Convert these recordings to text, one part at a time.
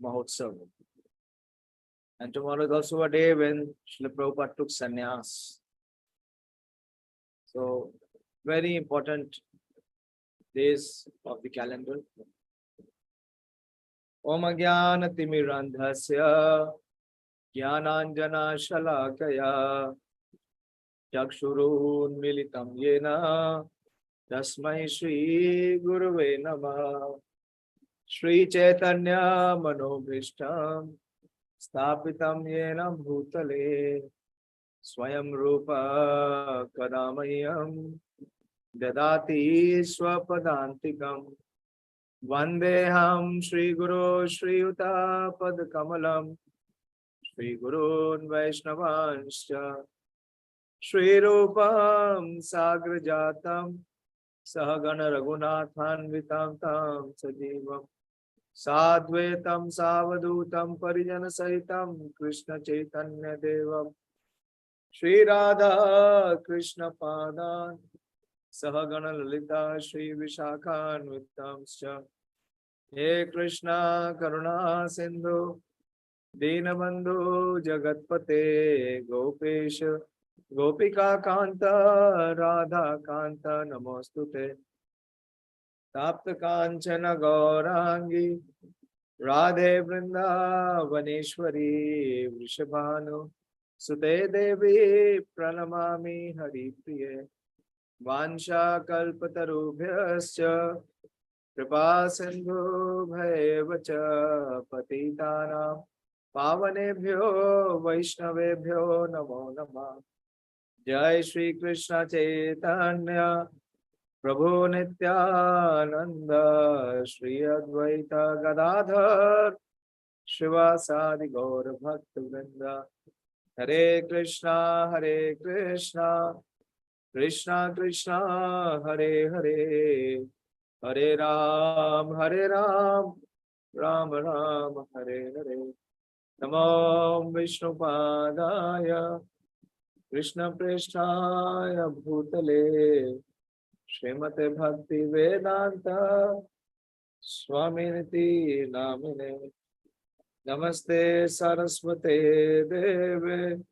Mahotsav. And tomorrow is also a day when Srila Prabhupada took sannyas. So, very important days of the calendar. Om Jnana Timirandhasya Jnananjana Shalakaya Chakshurun Militam Yena Tasmai Shri Guruve Namah. Shri Caitanya Manobhishtam Sthapitam Yena Bhutale Swayam Rupa Kadamayam Dadati Swapadantikam Vandeham Shri Guru Shri Yuta Pad Kamalam Shri Gurun Vaishnavanscha Shri Rupam Sagrajatam Sahagana Raghunathan Vitam Tam Sajivam Sadvetam Savadutam Parijana Sahitam Krishna Chaitanya Devam Shri Radha Krishna Padan Sahagana Lalita Shri Vishakhan Vittamscha He Krishna Karuna Sindhu Dinabandhu Jagatpate Gopesha Gopika Kanta Radha Kanta Namostute Tapta Kanchana Gaurangi Radhe Vrindavaneshwari Vrishabhanu Sute Devi Pranamami Hari Priye Vansha Kalpatarubhyascha Kripa Sindhu Bhaivacha Patitanam Pavanebhyo Vaishnavebhyo Namo Namah. Jai Shri Krishna Chaitanya Prabhu Nityananda Shri Advaita Gadadhar Shivasadi Gaur Bhakta Vrinda. Hare Krishna Krishna Krishna Hare Hare Hare Ram Ram Ram Hare Hare. Namo Vishnu Padaya Krishna Presthaya Bhutale Srimate Bhakti Vedanta Swaminiti Namine. Namaste Saraswate Deve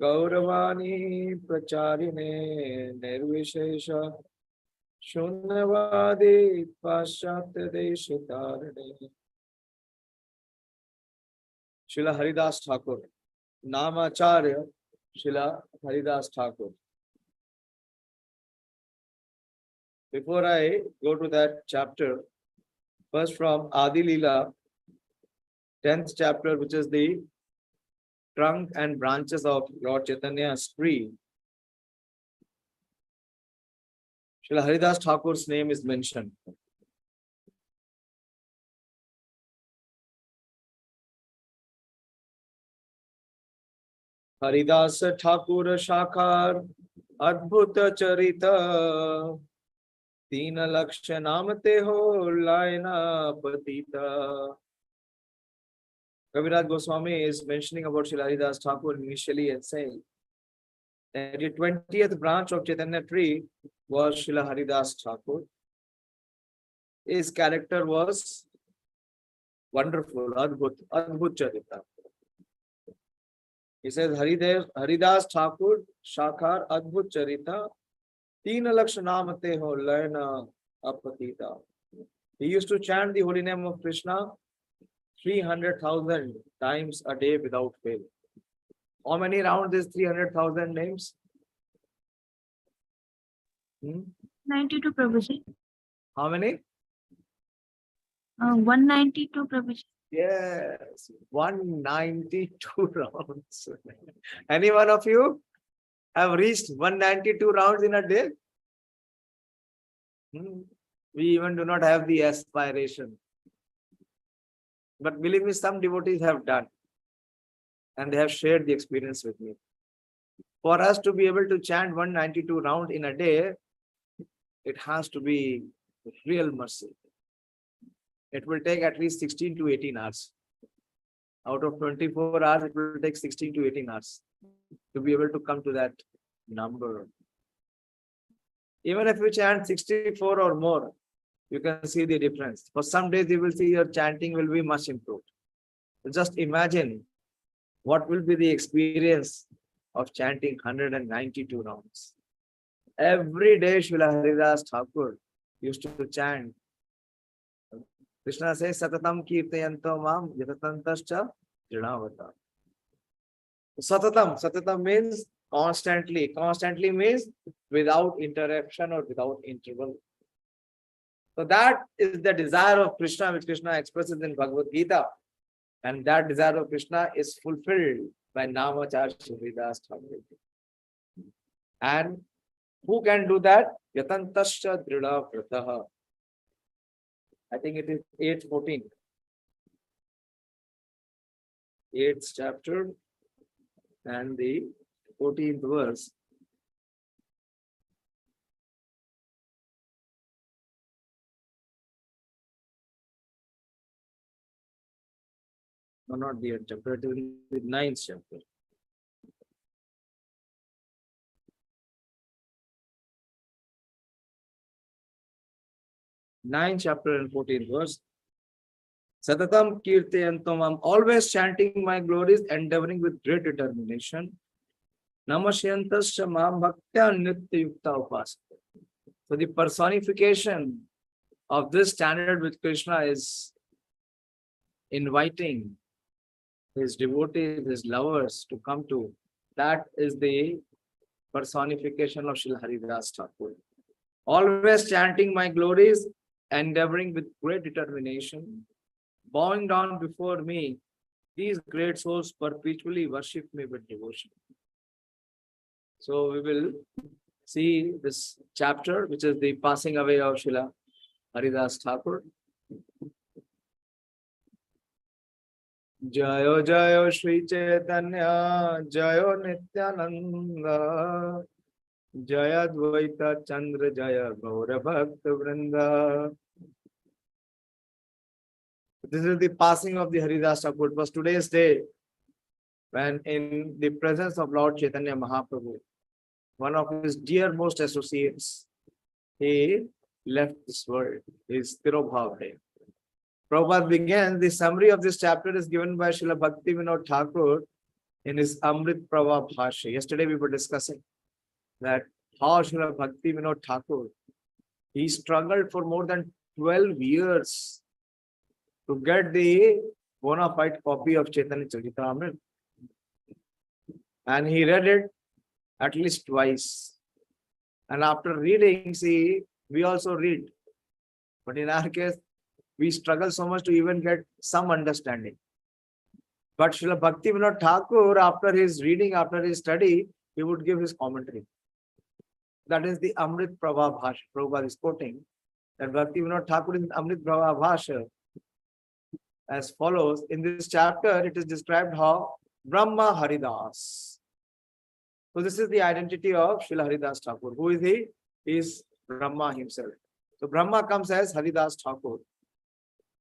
Gauravani Pracharine Nirvishesha Shunyavadi Paschatya Deshitarine. Srila Haridāsa Ṭhākura, Namacharya Srila Haridāsa Ṭhākura. Before I go to that chapter, first from Antya-līlā, 10th chapter, which is the trunk and branches of Lord Chaitanya's tree, Srila Haridāsa Ṭhākura's name is mentioned. Haridāsa Ṭhākura Shākhar Adbhuta Charita Tīna Laksha Namate Ho Laina Patita. Kaviraj Goswami is mentioning about Srila Haridāsa Ṭhākura initially and saying that the 20th branch of Chaitanya tree was Srila Haridāsa Ṭhākura. His character was wonderful, Adbhut Charita. He says, Haridāsa Ṭhākura Shākhar Adbhut Charita Tīna Laksha Namate Ho Laina Apatita. He used to chant the holy name of Krishna 300,000 times a day without fail. How many rounds is 300,000 names? 92, Prabhuji. How many? 192, Prabhuji. Yes, 192 rounds. Any one of you have reached 192 rounds in a day? We even do not have the aspiration. But believe me, some devotees have done. And they have shared the experience with me. For us to be able to chant 192 rounds in a day, it has to be real mercy. It will take at least 16 to 18 hours. Out of 24 hours, it will take 16 to 18 hours to be able to come to that number. Even if you chant 64 or more, you can see the difference. For some days, you will see your chanting will be much improved. Just imagine what will be the experience of chanting 192 rounds. Every day Srila Haridāsa Ṭhākura used to chant. Krishna says, Satatam kirtayanto mam yatatantascha jnanavata. Satatam means constantly. Constantly means without interruption or without interval. So that is the desire of Krishna, which Krishna expresses in Bhagavad Gita. And that desire of Krishna is fulfilled by Namacharya Haridāsa Ṭhākura. And who can do that? Yatantascha drida vrataha. I think it is 8:14. 8th chapter and the 14th verse. No, not the 8th chapter, it is the 9th chapter. Ninth chapter and 14th verse. Satatam kirtayantam, I'm always chanting my glories, endeavoring with great determination. Namasyantasya mam bhaktya nitya yukta upasana. So the personification of this standard with Krishna is inviting his devotees, his lovers to come to. That is the personification of Srila Haridāsa Ṭhākura. Always chanting my glories, endeavoring with great determination, bowing down before me, these great souls perpetually worship me with devotion. So we will see this chapter, which is the passing away of Srila Haridāsa Ṭhākura. Jayo Jayo Shri Caitanya, Jayo Nityananda, Jaya Dvaita Chandra Jaya Gaura Bhakta Vrinda. This is the passing of the Haridāsa Ṭhākura. It was today's day when in the presence of Lord Chaitanya Mahaprabhu, one of his dearmost associates, he left this world, his Tirobhava. Prabhupada began, the summary of this chapter is given by Srila Bhakti Vinod Thakur in his Amrit Prava Bhashya. Yesterday we were discussing that how Srila Bhakti Vinod Thakur, he struggled for more than 12 years to get the bona fide copy of Caitanya-Caritāmṛta. And he read it at least twice. And after reading, see, we also read. But in our case, we struggle so much to even get some understanding. But Srila Bhakti Vinod Thakur, after his reading, after his study, he would give his commentary. That is the Amrit Prabha Bhashya. Prabhupada is quoting that Bhakti Vinod Thakur in Amrit Prabha Bhashya as follows. In this chapter, it is described how Brahma Haridas. So this is the identity of Srila Haridāsa Ṭhākura. Who is he? He is Brahma himself. So Brahma comes as Haridāsa Ṭhākura.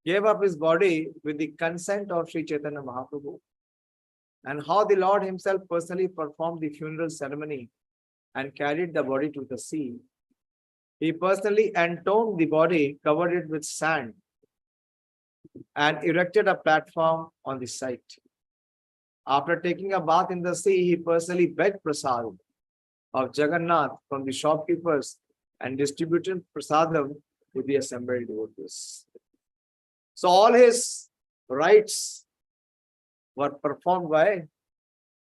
Gave up his body with the consent of Sri Chaitanya Mahaprabhu. And how the Lord himself personally performed the funeral ceremony and carried the body to the sea. He personally entombed the body, covered it with sand, and erected a platform on the site. After taking a bath in the sea, he personally begged prasad of Jagannath from the shopkeepers and distributed prasadam to the assembled devotees. So all his rites were performed by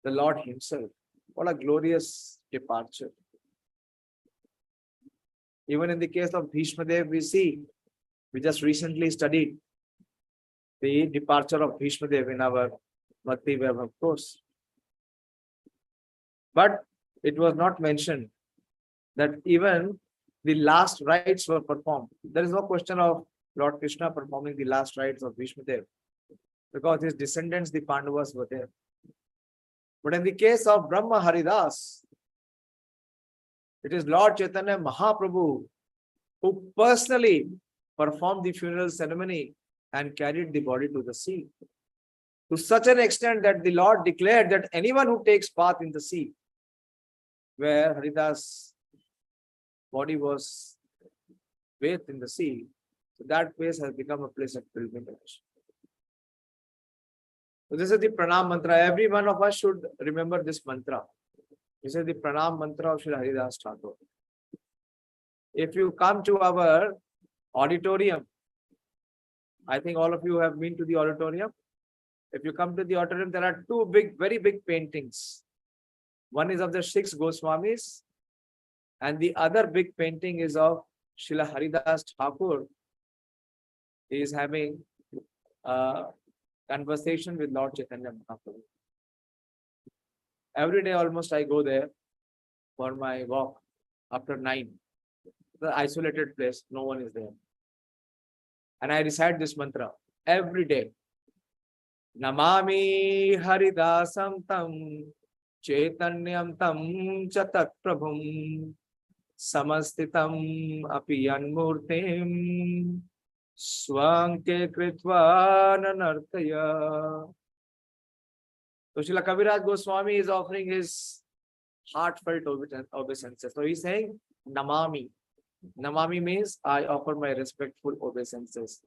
the Lord himself. What a glorious departure. Even in the case of Bhishma Dev, we see, we just recently studied the departure of Bhishma Dev in our Bhakti Vaibhav course. But it was not mentioned that even the last rites were performed. There is no question of Lord Krishna performing the last rites of Bhishma Dev, because his descendants, the Pandavas, were there. But in the case of Brahma Haridas, it is Lord Chaitanya Mahaprabhu who personally performed the funeral ceremony and carried the body to the sea. To such an extent that the Lord declared that anyone who takes bath in the sea, where Haridas' body was bathed in the sea, so that place has become a place of pilgrimage. So this is the pranam mantra. Every one of us should remember this mantra. This is the pranam mantra of Srila Haridāsa Ṭhākura. If you come to our auditorium, I think all of you have been to the auditorium. If you come to the auditorium, there are two very big paintings. One is of the 6 Goswamis, and the other big painting is of Srila Haridāsa Ṭhākura. He is having a conversation with Lord Chaitanya Mahaprabhu. Every day almost I go there for my walk after 9. The isolated place, no one is there. And I recite this mantra every day. Namami Haridāsam Tam Caitanyam Tam Chatat Prabhum Samastitam Api Yanmurtim Swanke Kritva Nanartaya. So Srila Kaviraj Goswami is offering his heartfelt obeisances. So he's saying Namami. Namami means I offer my respectful obeisances.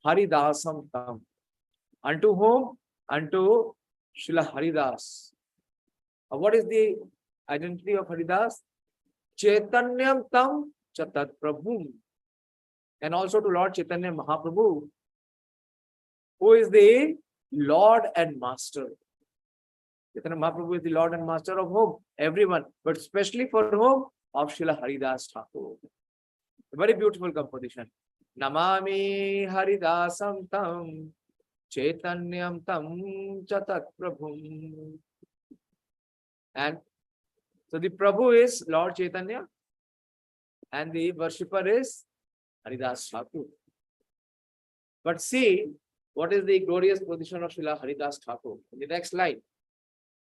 Haridāsam Tam. Unto whom? Unto Srila Haridas. What is the identity of Haridas? Caitanyam Tam Chatat Prabhum. And also to Lord Chaitanya Mahaprabhu, who is the Lord and Master. Chaitanya Mahaprabhu is the Lord and Master of whom? Everyone. But especially for whom? Of Srila Haridāsa Ṭhākura. A very beautiful composition. Namami Haridāsam Tam Caitanyam Tam Chatat Prabhum. And so the Prabhu is Lord Chaitanya and the worshipper is Haridāsa Ṭhākura. But see what is the glorious position of Srila Haridāsa Ṭhākura. In the next line,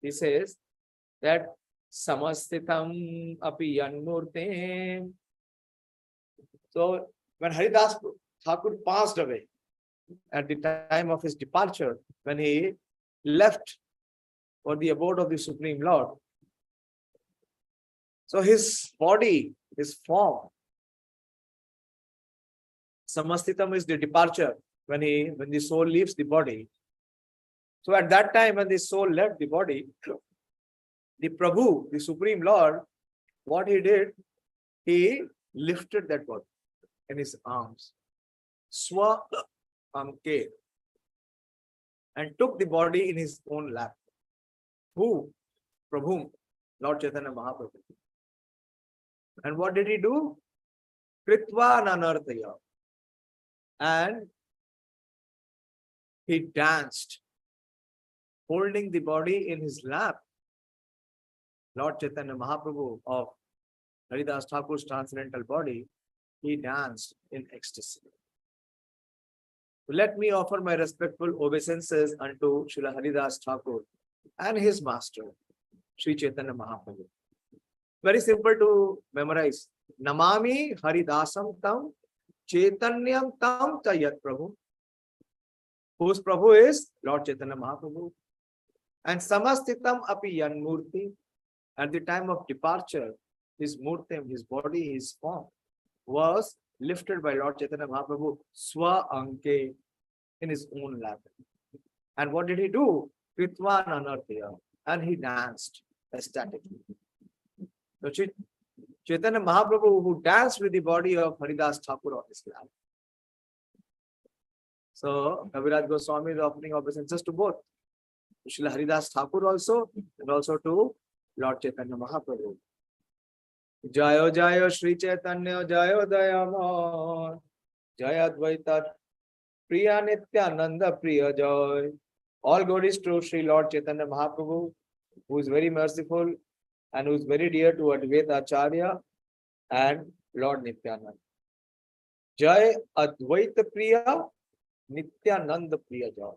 he says that Samastitam Api Yanmurtim. So when Haridāsa Ṭhākura passed away at the time of his departure, when he left for the abode of the Supreme Lord, so his body, his form, Samastitam is the departure, when the soul leaves the body. So at that time when the soul left the body, the Prabhu, the Supreme Lord, what he did, he lifted that body in his arms, Swa Anke, and took the body in his own lap. Who? Prabhu, Lord Chaitanya Mahaprabhu. And what did he do? Kritva Nanartaya. And he danced, holding the body in his lap. Lord Chaitanya Mahaprabhu of Haridāsa Ṭhākura's transcendental body, he danced in ecstasy. Let me offer my respectful obeisances unto Srila Haridāsa Ṭhākura and his master, Sri Chaitanya Mahaprabhu. Very simple to memorize. Namami Haridāsam Tam Caitanyam Tam Chayat Prabhu. Whose Prabhu is Lord Chaitanya Mahaprabhu. And Samastitam Api Yanmurti. At the time of departure, his murti, his body, his form was lifted by Lord Chaitanya Mahaprabhu Swa Anke, in his own lap. And what did he do? Kritva Nanartaya. And he danced ecstatically. So Chaitanya Mahaprabhu, who danced with the body of Haridāsa Ṭhākura on his lap. So Kaviraj Goswami is offering obeisances to both Srila Haridāsa Ṭhākura also, and also to Lord Chaitanya Mahaprabhu. Jayo Jayo Sri Chaitanya Jayo Dayamon Jaya Advaita Priya Nityananda Priya Joy. All glory is to Sri Lord Chaitanya Mahaprabhu, who is very merciful and who is very dear to Advaita Acharya and Lord Nityananda. Jai Advaita Priya Nityananda Priya Joy,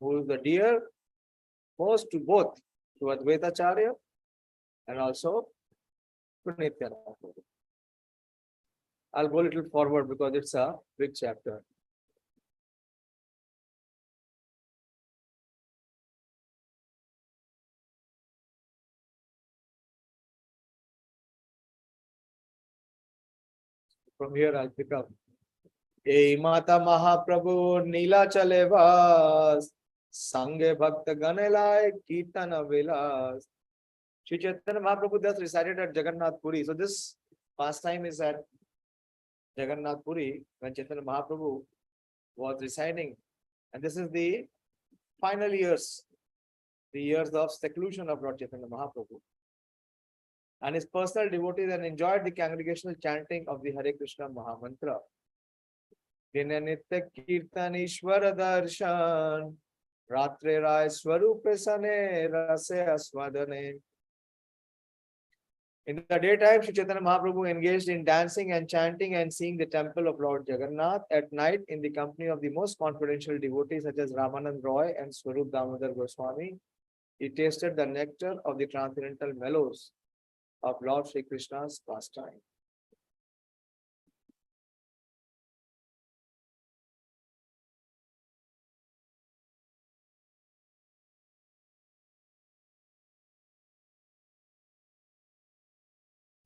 who is the dear most to both to Advaita Acharya and also to Nityananda. I'll go a little forward because it's a big chapter. From here I'll pick up. Hey Mata Mahaprabhu Nila Chalevas Sange Bhakta Ganelai Kirtana Vilas. Sri Chaitanya Mahaprabhu thus recited at Jagannath Puri. So this pastime is at Jagannath Puri when Chaitanya Mahaprabhu was residing. And this is the final years, the years of seclusion of Lord Chaitanya Mahaprabhu. And his personal devotees and enjoyed the congregational chanting of the Hare Krishna Mahamantra. Dina Nitya Kirtan Ishwara Darshan Ratre Rai Swarupe Sane Rase Aswadane. In the daytime, Sri Chaitanya Mahaprabhu engaged in dancing and chanting and seeing the temple of Lord Jagannath. At night, in the company of the most confidential devotees such as Ramanand Roy and Swarup Damodar Goswami, he tasted the nectar of the transcendental mellows of Lord Sri Krishna's pastime.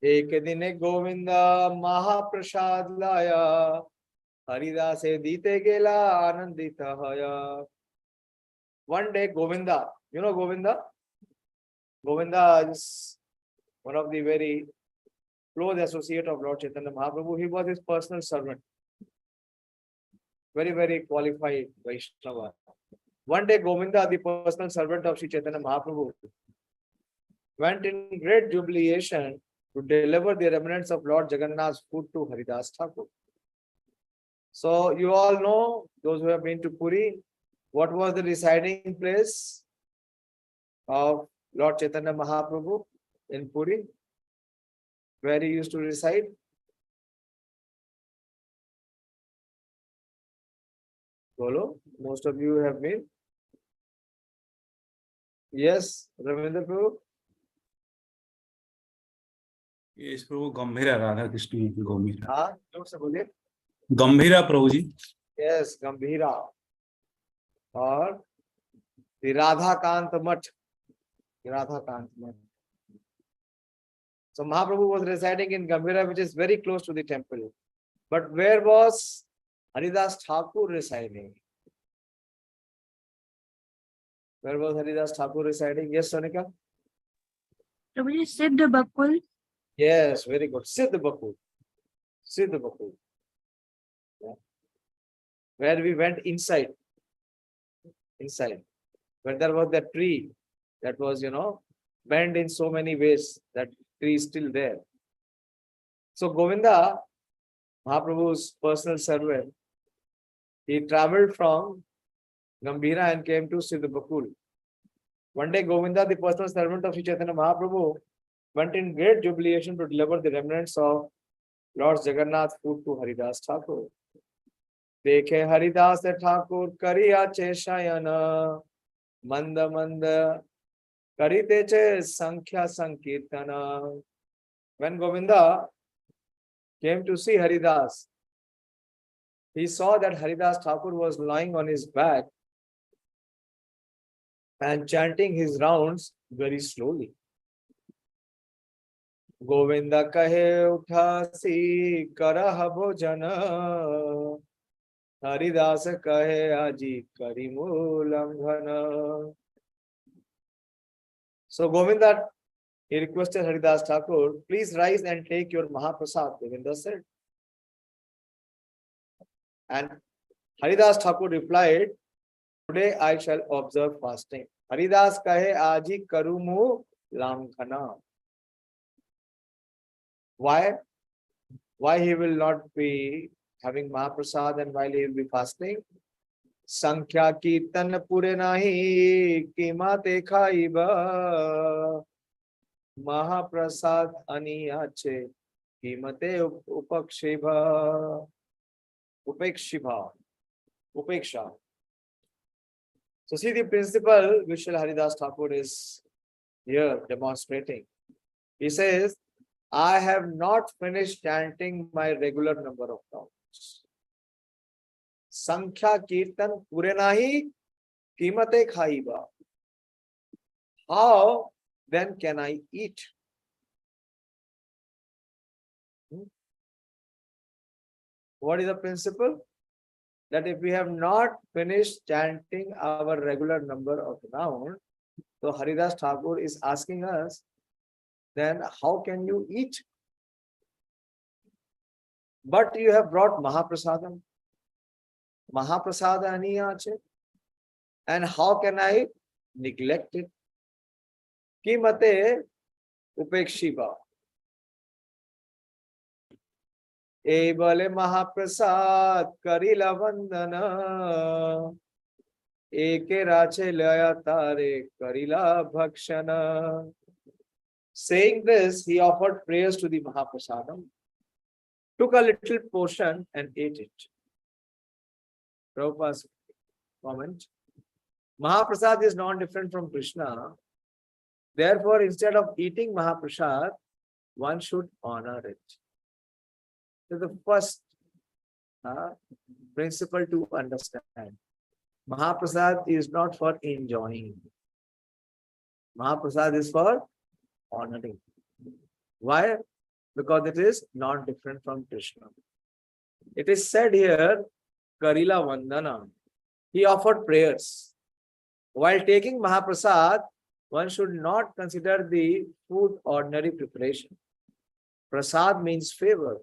एक दिन गोविंद महाप्रसाद लाया हरिदासे दीते गेला आनंदित हया. One day Govinda, you know Govinda? Govinda is one of the very close associate of Lord Chaitanya Mahaprabhu. He was his personal servant. Very, very qualified Vaishnava. One day Govinda, the personal servant of Sri Chaitanya Mahaprabhu, went in great jubilation to deliver the remnants of Lord Jagannath's food to Haridāsa Ṭhākura. So you all know, those who have been to Puri, what was the residing place of Lord Chaitanya Mahaprabhu in Puri, where he used to reside? Bolo, most of you have been. Yes, Ravindra Prabhu. Yes, Prabhu, Gambhira, Radha Krishna, Gambhira. हाँ, जोर से बोलिए. Gambhira, Prabhuji. Yes, Gambhira. और the Radha-kānt Math. Radha-kānt Math. So Mahaprabhu was residing in Gambhira, which is very close to the temple. But where was Haridāsa Ṭhākura residing? Where was Haridāsa Ṭhākura residing? Yes, Sonika? Prabhuji, Siddha Bakul. Yes, very good. Siddha Bakul. Siddha Bakul. Yeah. Where we went inside. Inside. Where there was that tree that was, bent in so many ways. That tree is still there. So Govinda, Mahaprabhu's personal servant, he traveled from Gambhira and came to Siddha Bakul. One day Govinda, the personal servant of Sri Chaitanya Mahaprabhu, went in great jubilation to deliver the remnants of Lord Jagannath's food to Haridāsa Ṭhākura. Dekhe Haridāsa Ṭhākura kariya che shayana manda manda karite che sankhya sankirtana. When Govinda came to see Haridas, he saw that Haridāsa Ṭhākura was lying on his back and chanting his rounds very slowly. Govinda kahe uthasi karah bhojana Haridāsa kahe aji karimulamghana. So Govinda, he requested Haridāsa Ṭhākura, please rise and take your Mahaprasad. Govinda said. And Haridāsa Ṭhākura replied, today I shall observe fasting. Haridāsa kahe aji karumu lamghana. Why? Why he will not be having Mahaprasad and while he will be fasting? Sankhya kirtan pure nahi kimate khaiba Mahaprasad aniyache kimate upakshiva upekshiva upeksha. So see the principle which Haridāsa Ṭhākura is here demonstrating. He says, I have not finished chanting my regular number of rounds. Sankhya kirtan pure nahi kimate khaiba. How then can I eat? What is the principle? that if we have not finished chanting our regular number of round, so Haridāsa Ṭhākura is asking us, then how can you eat? But you have brought Mahaprasadam. Mahaprasada aniya ache. And how can I neglect it? Ki mate upekshiva. E bale Mahaprasad karila vandana. Eke rache laya tare karila bhakshana. Saying this, he offered prayers to the Mahaprasadam, took a little portion and ate it. Prabhupada's comment. Mahaprasad is not different from Krishna. Therefore, instead of eating Mahaprasad, one should honor it. So the first principle to understand. Mahaprasad is not for enjoying. Mahaprasad is for honoring. Why? Because it is not different from Krishna. It is said here, Karila Vandana. He offered prayers. While taking Mahaprasad, one should not consider the food ordinary preparation. Prasad means favor.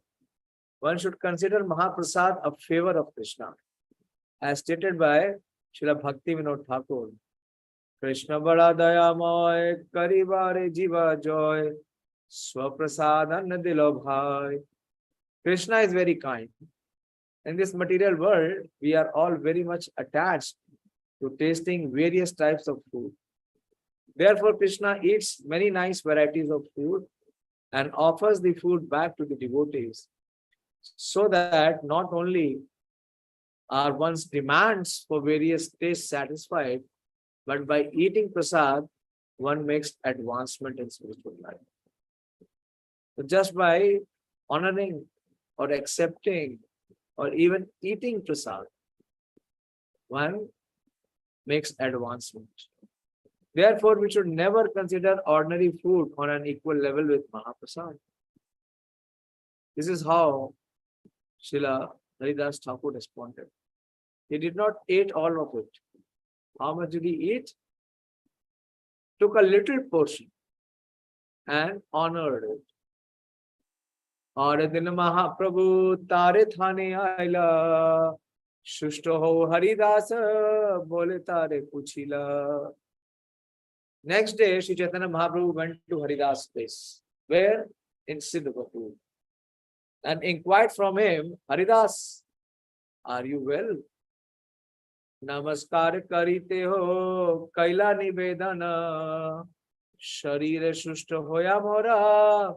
One should consider Mahaprasad a favor of Krishna. As stated by Srila Bhakti Vinod Thakur, Krishna bada dayamoy, karibare jiva joy, swaprasad anna dilo bhai. Krishna is very kind. In this material world, we are all very much attached to tasting various types of food. Therefore, Krishna eats many nice varieties of food and offers the food back to the devotees, so that not only are one's demands for various tastes satisfied, but by eating prasad, one makes advancement in spiritual life. So just by honoring or accepting or even eating prasad, one makes advancement. Therefore, we should never consider ordinary food on an equal level with Mahaprasad. This is how Srila Haridāsa Ṭhākura responded. He did not eat all of it. How much did he eat? Took a little portion and honored it. और दिन महाप्रभु तारे थाने आइला सुष्ट हो हरिदास बोले तारे पूछिला. Next day, Sri Chaitanya Mahaprabhu went to Haridāsa's place, where in Siddhapur, and inquired from him, Haridāsa, are you well? Namaskar karite ho kaila nivedana sharire shushta hoya mora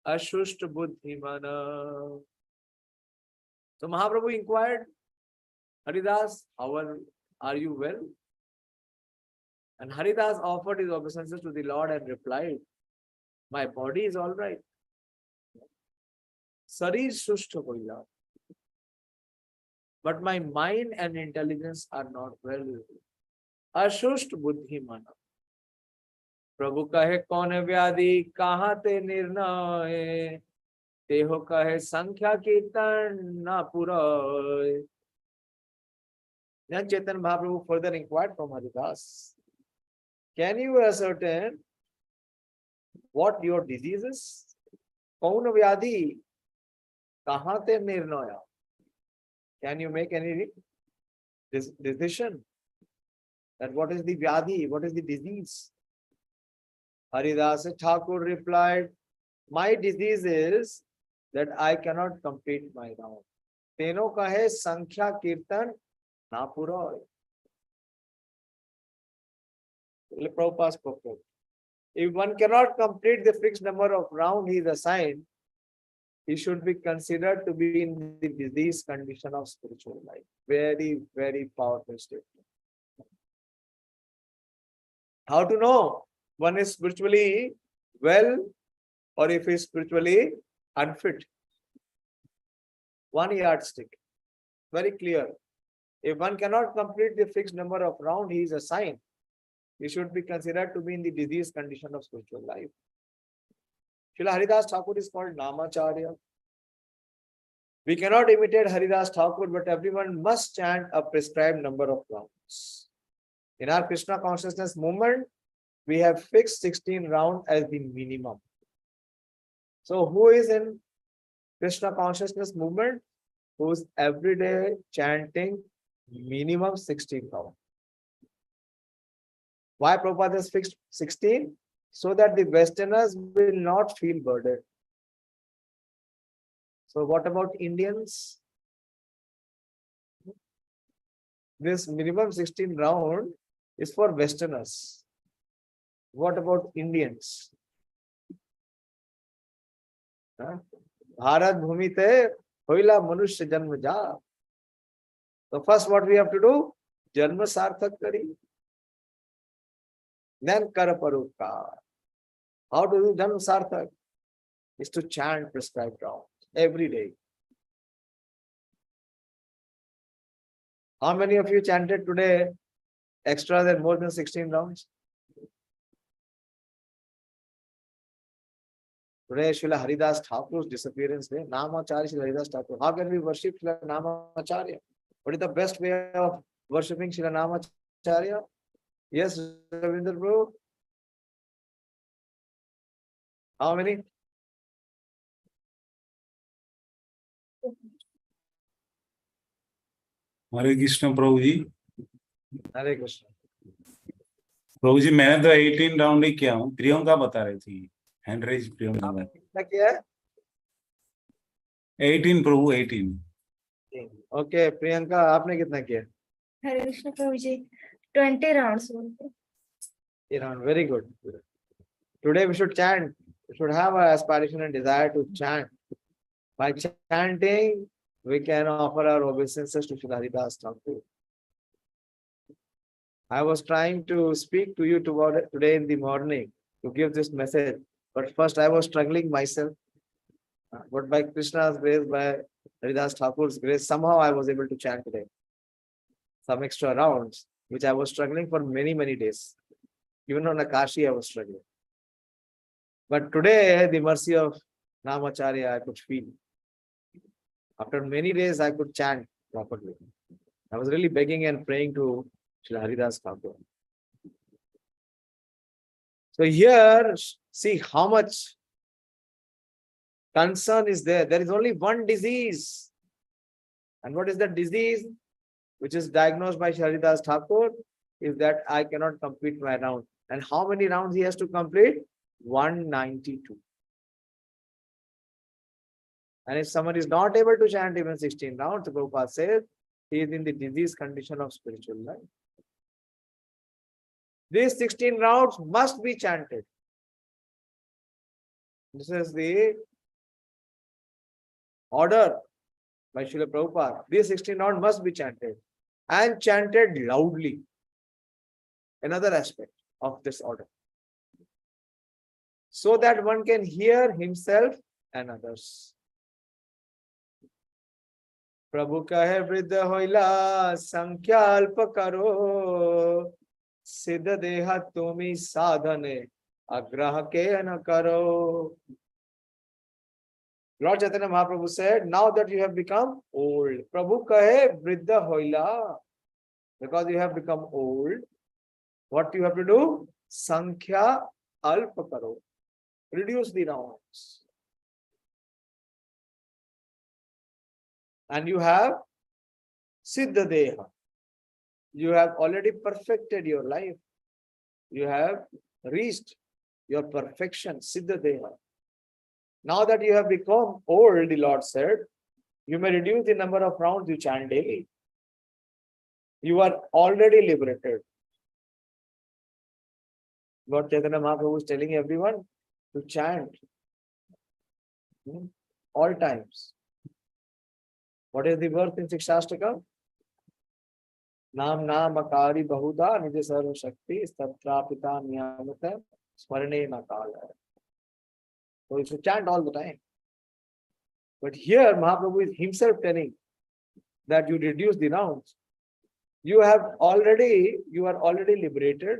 ashushta buddhi mana. So Mahaprabhu inquired, Haridāsa, are you well? And Haridāsa offered his obeisances to the Lord and replied, my body is all right. Sarir shushta hoila. But my mind and intelligence are not well. Ashusht buddhi mana. Prabhu kahe kaun vyadi kaha te nirnay. Teho kahe sankhya kirtan na puray. Then Chaitanya Mahaprabhu further inquired from Haridāsa, can you ascertain what your disease is? Kaun vyadi kaha te nirnaya. Can you make any decision that what is the vyadhi, what is the disease? Haridāsa Ṭhākura replied, my disease is that I cannot complete my round. Teno kahe sankhya kirtan na puroy. Prabhupada's purport. If one cannot complete the fixed number of rounds he is assigned, he should be considered to be in the disease condition of spiritual life. Very, very powerful statement. How to know one is spiritually well or if he is spiritually unfit? One yardstick. Very clear. If one cannot complete the fixed number of rounds he is assigned, he should be considered to be in the disease condition of spiritual life. Srila Haridāsa Ṭhākura is called Namacharya. We cannot imitate Haridāsa Ṭhākura, but everyone must chant a prescribed number of rounds. In our Krishna consciousness movement, we have fixed 16 rounds as the minimum. So who is in Krishna consciousness movement? Who is every day chanting minimum 16 rounds. Why Prabhupada has fixed 16? So that the Westerners will not feel burdened. So what about Indians? This minimum 16 round is for Westerners. What about Indians? Bharat Bhumi te hoila manushya janma ja. So first what we have to do? Janma sarthak kari. Then kara parupkar. How to do janma sarthak? Is to chant prescribed rounds every day. How many of you chanted today extra than more than 16 rounds? Today is Srila Haridāsa Ṭhākura's disappearance day. Namacharya Srila Haridāsa Ṭhākura. How can we worship Srila Namacharya? What is the best way of worshipping Srila Namacharya? Yes, Ravindra Prabhu. How many? Hare Krishna Prabhu ji. Hare Krishna. प्रभु जी मैंने तो 18 round ही किया हूँ. प्रियंका बता रही थी. Hand raise Priyanka. आपने कितना किया है? 18 प्रभु 18. ओके प्रियंका आपने कितना किया? हरे कृष्ण प्रभु जी 20 rounds. Very good. Today we should chant. We should have an aspiration and desire to chant. By chanting, we can offer our obeisances to Srila Haridāsa Ṭhākura. I was trying to speak to you today in the morning to give this message, but first I was struggling myself. But by Krishna's grace, by Haridāsa Ṭhākura's grace, somehow I was able to chant today. Some extra rounds, which I was struggling for many, many days. Even on Akashi, I was struggling. But today, the mercy of Namacharya, I could feel. After many days, I could chant properly. I was really begging and praying to Srila Haridāsa Ṭhākura. So here, see how much concern is there. There is only one disease. And what is that disease? Which is diagnosed by Srila Haridāsa Ṭhākura, is that I cannot complete my round. And how many rounds he has to complete? 192. And if someone is not able to chant even 16 rounds, Prabhupada says, he is in the disease condition of spiritual life. These 16 rounds must be chanted. This is the order by Srila Prabhupada. These 16 rounds must be chanted and chanted loudly. Another aspect of this order. So that one can hear himself and others. Prabhu kahe vriddha hoila sankhya alpa karo siddha deha tumi sadhane agraha ke na karo. Lord Chaitanya Mahaprabhu said, now that you have become old, Prabhu kahe vriddha hoila, because you have become old, what you have to do? Sankhya alpa karo. Reduce the rounds. And you have siddha deha. You have already perfected your life. You have reached your perfection, siddha deha. Now that you have become old, the Lord said, you may reduce the number of rounds you chant daily. You are already liberated. Lord Chaitanya Mahaprabhu is telling everyone to chant all times. What is the verse in Shikshastakam? Nam akari bahuda nija sarva shakti satrapita niyamata smarane nakala. So you should chant all the time. But here Mahaprabhu is himself telling that you reduce the rounds. You are already liberated,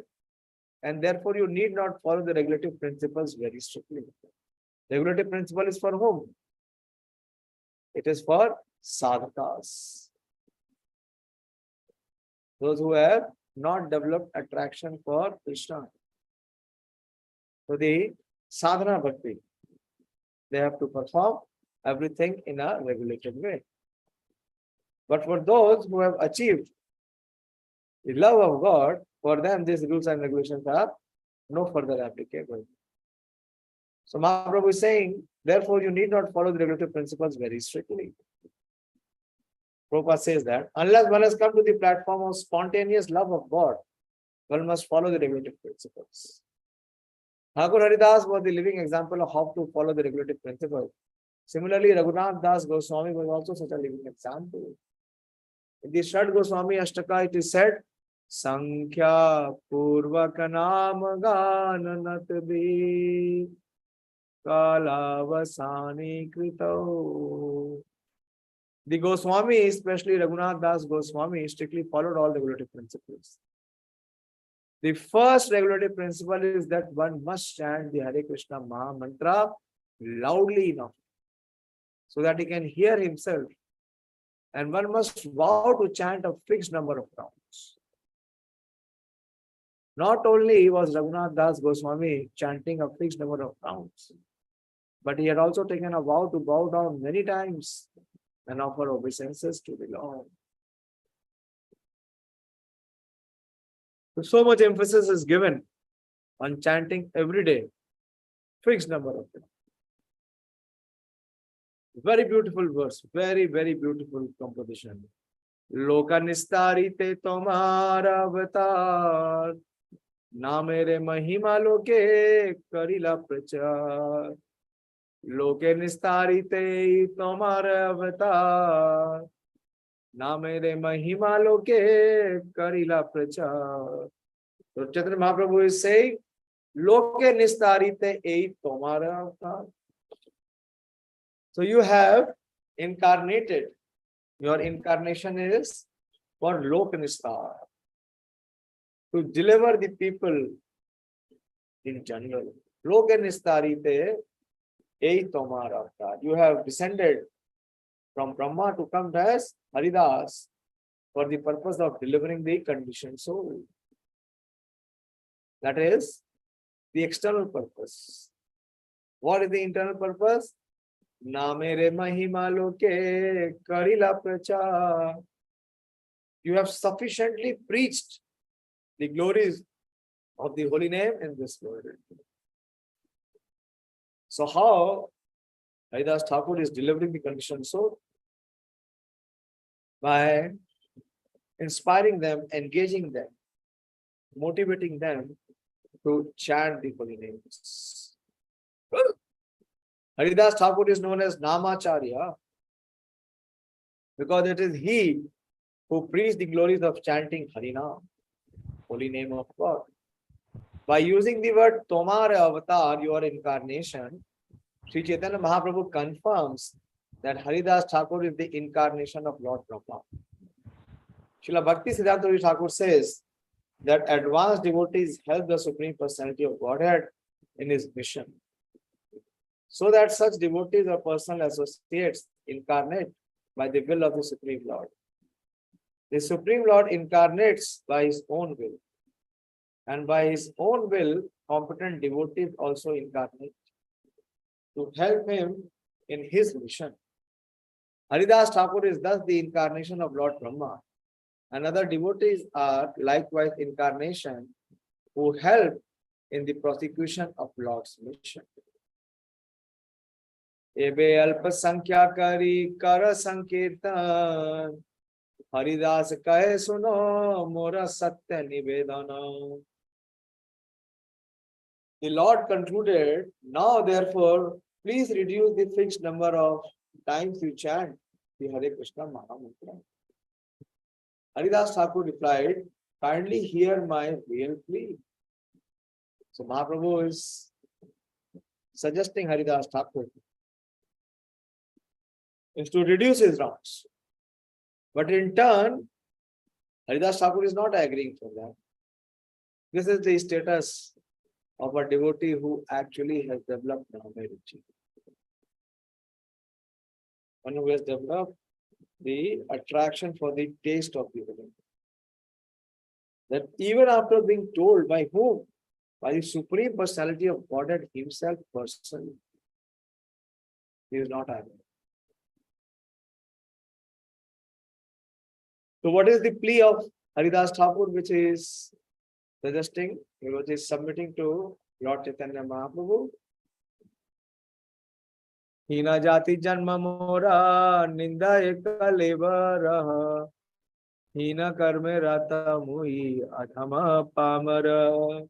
and therefore you need not follow the regulative principles very strictly. Regulative principle is for whom? It is for sadhakas. Those who have not developed attraction for Krishna. So the sadhana bhakti, they have to perform everything in a regulated way. But for those who have achieved the love of God, for them these rules and regulations are no further applicable. So Mahaprabhu is saying, therefore you need not follow the regulative principles very strictly. Prabhupada says that unless one has come to the platform of spontaneous love of God, one must follow the regulative principles. Thakur Haridāsa was the living example of how to follow the regulative principles. Similarly, Raghunath Das Goswami was also such a living example. In the Shad Goswami Ashtaka, it is said, Sankhya Purvakanam Gananat Bhi Kalavasani Krito. The Goswami, especially Raghunath Das Goswami, strictly followed all regulative principles. The first regulative principle is that one must chant the Hare Krishna Maha Mantra loudly enough so that he can hear himself. And one must vow to chant a fixed number of rounds. Not only was Raghunath Das Goswami chanting a fixed number of rounds, but he had also taken a vow to bow down many times and offer obeisances to the Lord. So much emphasis is given on chanting every day, fixed number of times. Very beautiful verse, very, very beautiful composition. Loka nistarite tomara avatar, na mere mahima loke karila prachar. Loke nistarite tomara avatar, na mere mahima loke karila prachar. So Chaitanya Mahaprabhu is saying, Loke nistarite ei tomara avatar. So you have incarnated. Your incarnation is for Lokanistar, to deliver the people in general. Lokanistarite ei tomara avatar. You have descended from Brahma to come as Haridāsa for the purpose of delivering the conditioned soul. That is the external purpose. What is the internal purpose? Na mere mahima loke karila pracha. You have sufficiently preached the glories of the holy name in this world. So how Haridāsa Ṭhākura is delivering the conditioned soul? By inspiring them, engaging them, motivating them to chant the holy names. Haridāsa Ṭhākura is known as Namacharya because it is he who preached the glories of chanting Harinam, holy name of God. By using the word Tomara Avatar, your incarnation, Sri Chaitanya Mahaprabhu confirms that Haridāsa Ṭhākura is the incarnation of Lord Brahma. Srila Bhakti Siddhanta Thakur says that advanced devotees help the Supreme Personality of Godhead in his mission, so that such devotees or personal associates incarnate by the will of the Supreme Lord. The Supreme Lord incarnates by his own will, and by his own will, competent devotees also incarnate to help him in his mission. Haridāsa Ṭhākura is thus the incarnation of Lord Brahma, and other devotees are likewise incarnation who help in the prosecution of Lord's mission. Ebe alpa sankhya kari kara sankirtan, Haridāsa kahe suno mora satya nivedana. The Lord concluded, now therefore, please reduce the fixed number of times you chant the Hare Krishna Maha Mantra. Haridāsa Ṭhākura replied, kindly hear my real plea. So Mahaprabhu is suggesting Haridāsa Ṭhākura is to reduce his rounds. But in turn, Haridāsa Ṭhākura is not agreeing for that. This is the status of a devotee who actually has developed Namaruchi. one who has developed the attraction for the taste of the living. That even after being told by whom? By the Supreme Personality of Godhead Himself personally, he is not happy. So what is the plea of Haridāsa Ṭhākura, which is suggesting, which is submitting to Lord Chaitanya Mahaprabhu? Hina jati janma mora ninda eka levara hina karme rata mui athama pamara.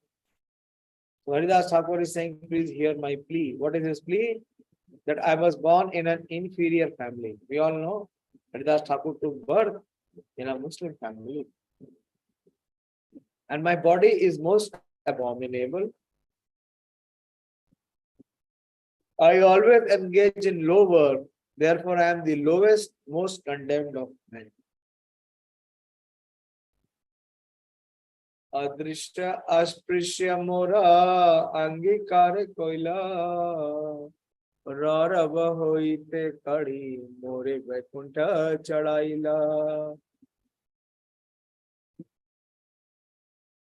So Haridāsa Ṭhākura is saying, please hear my plea. What is his plea? That I was born in an inferior family. We all know Haridāsa Ṭhākura took birth in a Muslim family. And my body is most abominable. I always engage in low work. Therefore, I am the lowest, most condemned of men. Adrishya asprishya mora angikare koila rarava hoite kadi more vaikuntha chadaila.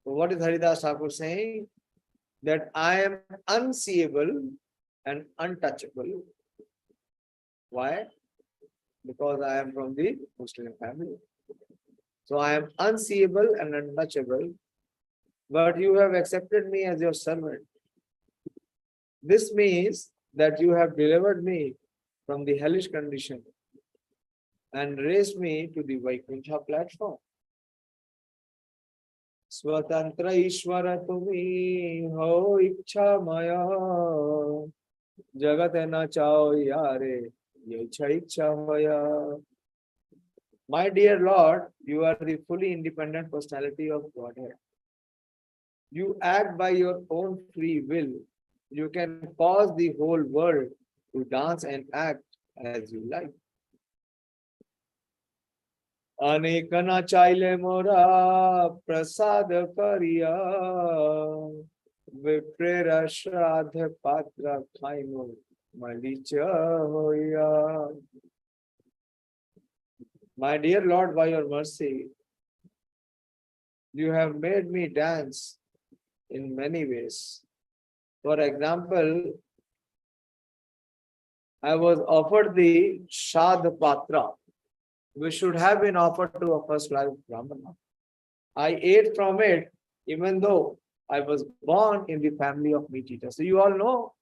So what is Haridāsa Ṭhākura saying? That I am unseeable and untouchable. Why? Because I am from the Muslim family. So I am unseeable and untouchable, but you have accepted me as your servant. This means that you have delivered me from the hellish condition and raised me to the Vaikuntha platform. Swatantra Ishvara tumi ho ichha maya jagat na chao yare yecha ichha hoya. My dear Lord, you are the fully independent personality of Godhead. You act by your own free will. You can cause the whole world to dance and act as you like. Anekana chaile mora prasad kariya viprera shraddha patra khaimo malicha hoya. My dear Lord, by your mercy, you have made me dance in many ways. For example, I was offered the Shadha Patra, which should have been offered to a first class Brahmana. I ate from it, even though I was born in the family of meat eaters. So you all know,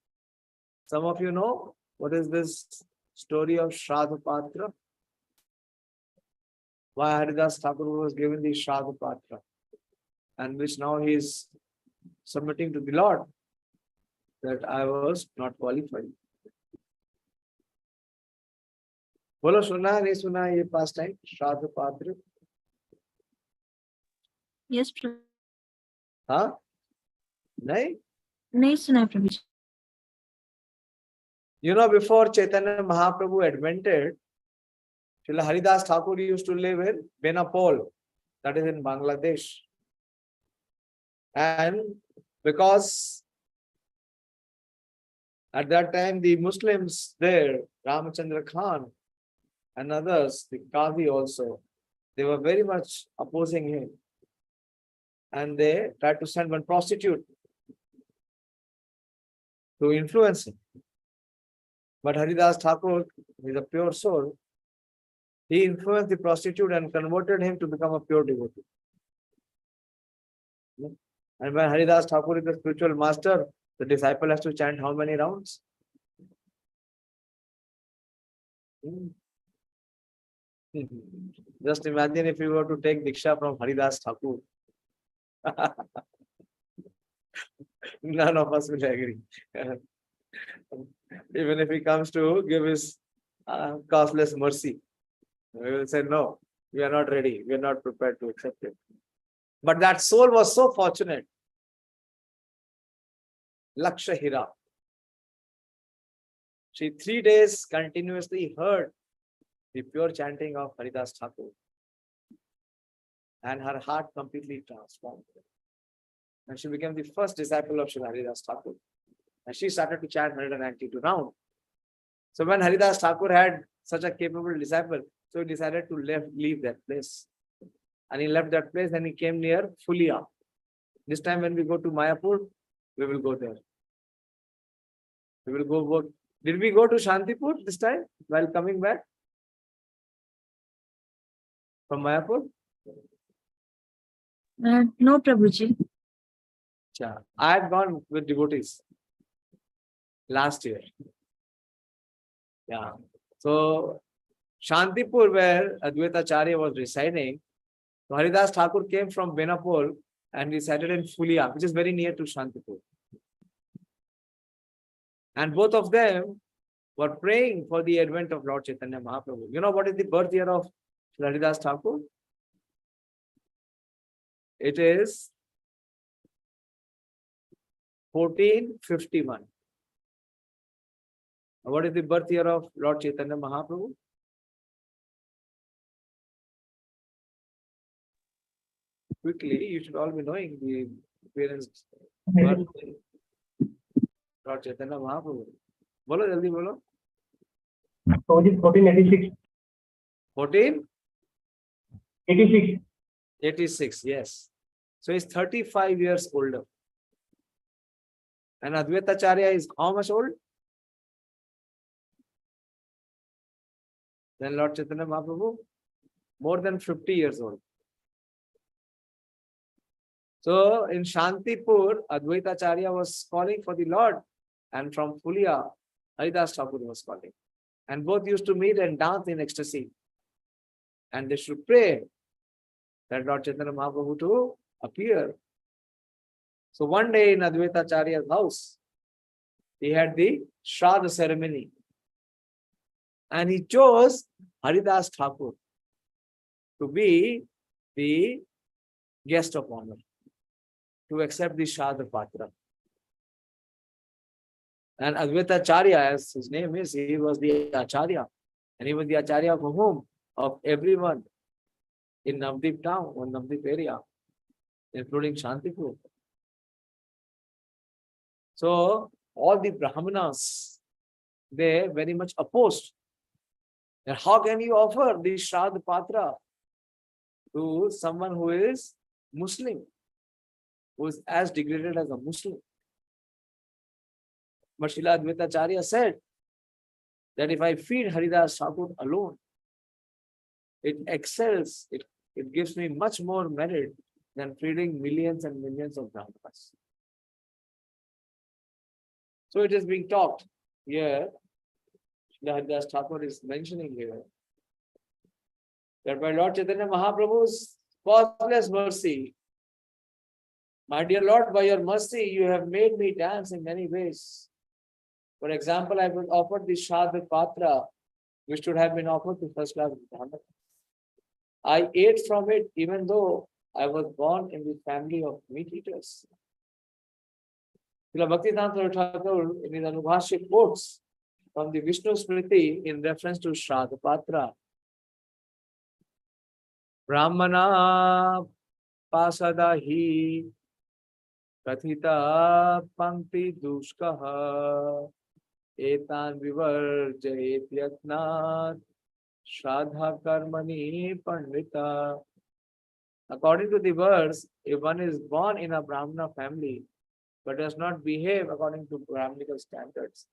some of you know, what is this story of Shradha Patra? Why Haridāsa Ṭhākura was given the Shradha Patra, and which now he is submitting to the Lord, that I was not qualified. बोलो सुना नहीं सुना ये पास time श्राद्ध पात्र? Yes, Prabhuji. हाँ नहीं? नहीं सुना Prabhuji. You know, before Chaitanya Mahaprabhu advented, Srila Haridāsa Ṭhākura used to live in Benapole, that is in Bangladesh. And because at that time the Muslims there, Ramachandra Khan and others, the Qadi also, they were very much opposing him. And they tried to send one prostitute to influence him. But Haridāsa Ṭhākura is a pure soul. He influenced the prostitute and converted him to become a pure devotee. And when Haridāsa Ṭhākura is the spiritual master, the disciple has to chant how many rounds? Just imagine if you were to take Diksha from Haridāsa Ṭhākura. None of us will agree. Even if he comes to give his costless mercy, we will say, no, we are not ready. We are not prepared to accept it. But that soul was so fortunate. Laksha Hira. She 3 days continuously heard the pure chanting of Haridāsa Ṭhākura. And her heart completely transformed. And she became the first disciple of Srila Haridāsa Ṭhākura. And she started to chant 192 rounds. So when Haridāsa Ṭhākura had such a capable disciple, so he decided to leave that place. And he left that place and he came near Fulia. This time when we go to Mayapur, we will go there. We will go work. Did we go to Shantipur this time while coming back from Mayapur? No, Prabhuji. Yeah. I had gone with devotees last year. Yeah. So Shantipur, where Advaita Acharya was residing, so Haridāsa Ṭhākura came from Benapol and resided in Fulia, which is very near to Shantipur. And both of them were praying for the advent of Lord Chaitanya Mahaprabhu. You know what is the birth year of Haridāsa Ṭhākura? It is 1451. What is the birth year of Lord Chaitanya Mahaprabhu? Quickly, you should all be knowing the parents' birthday. Lord Chaitanya Mahaprabhu. Bolo, jaldi bolo. 1486. 1486, 86. yes. So he's 35 years older. And Advaita Acharya is how much old? Then Lord Chaitanya Mahaprabhu, more than 50 years old. So in Shantipur, Advaita Acharya was calling for the Lord, and from Fulia, Haridāsa Ṭhākura was calling. And both used to meet and dance in ecstasy. And they should pray that Lord Chaitanya Mahaprabhu to appear. So one day in Advaita Acharya's house, he had the Shraddha ceremony. And he chose Haridāsa Ṭhākura to be the guest of honor, to accept the Shraddha Patra. And Advaita Acharya, as his name is, he was the Acharya. And he was the Acharya of whom? Of everyone in Navadvip town or Navadvip area, including Shantipur. So all the Brahmanas, they very much opposed. And how can you offer the Shraddha Patra to someone who is Muslim, who is as degraded as a Muslim? But Srila Advaita Acharya said that if I feed Haridāsa Ṭhākura alone, it excels, it gives me much more merit than feeding millions and millions of Brahmanas. So it is being talked here. Srila Haridāsa Ṭhākura is mentioning here that by Lord Chaitanya Mahaprabhu's causeless mercy, my dear Lord, by your mercy, you have made me dance in many ways. For example, I was offered the Shraddha Patra, which should have been offered to first class Brahmana. I ate from it even though I was born in the family of meat eaters. Srila Bhaktivedanta Thakur in his Anubhashya quotes from the Vishnu Smriti in reference to Shraddha Patra. Brahmana pasadahi kathita pankti dushkaha etan vivarjayet yatnat shraddha karmani pandita. According to the verse, if one is born in a Brahmana family but does not behave according to Brahmanical standards,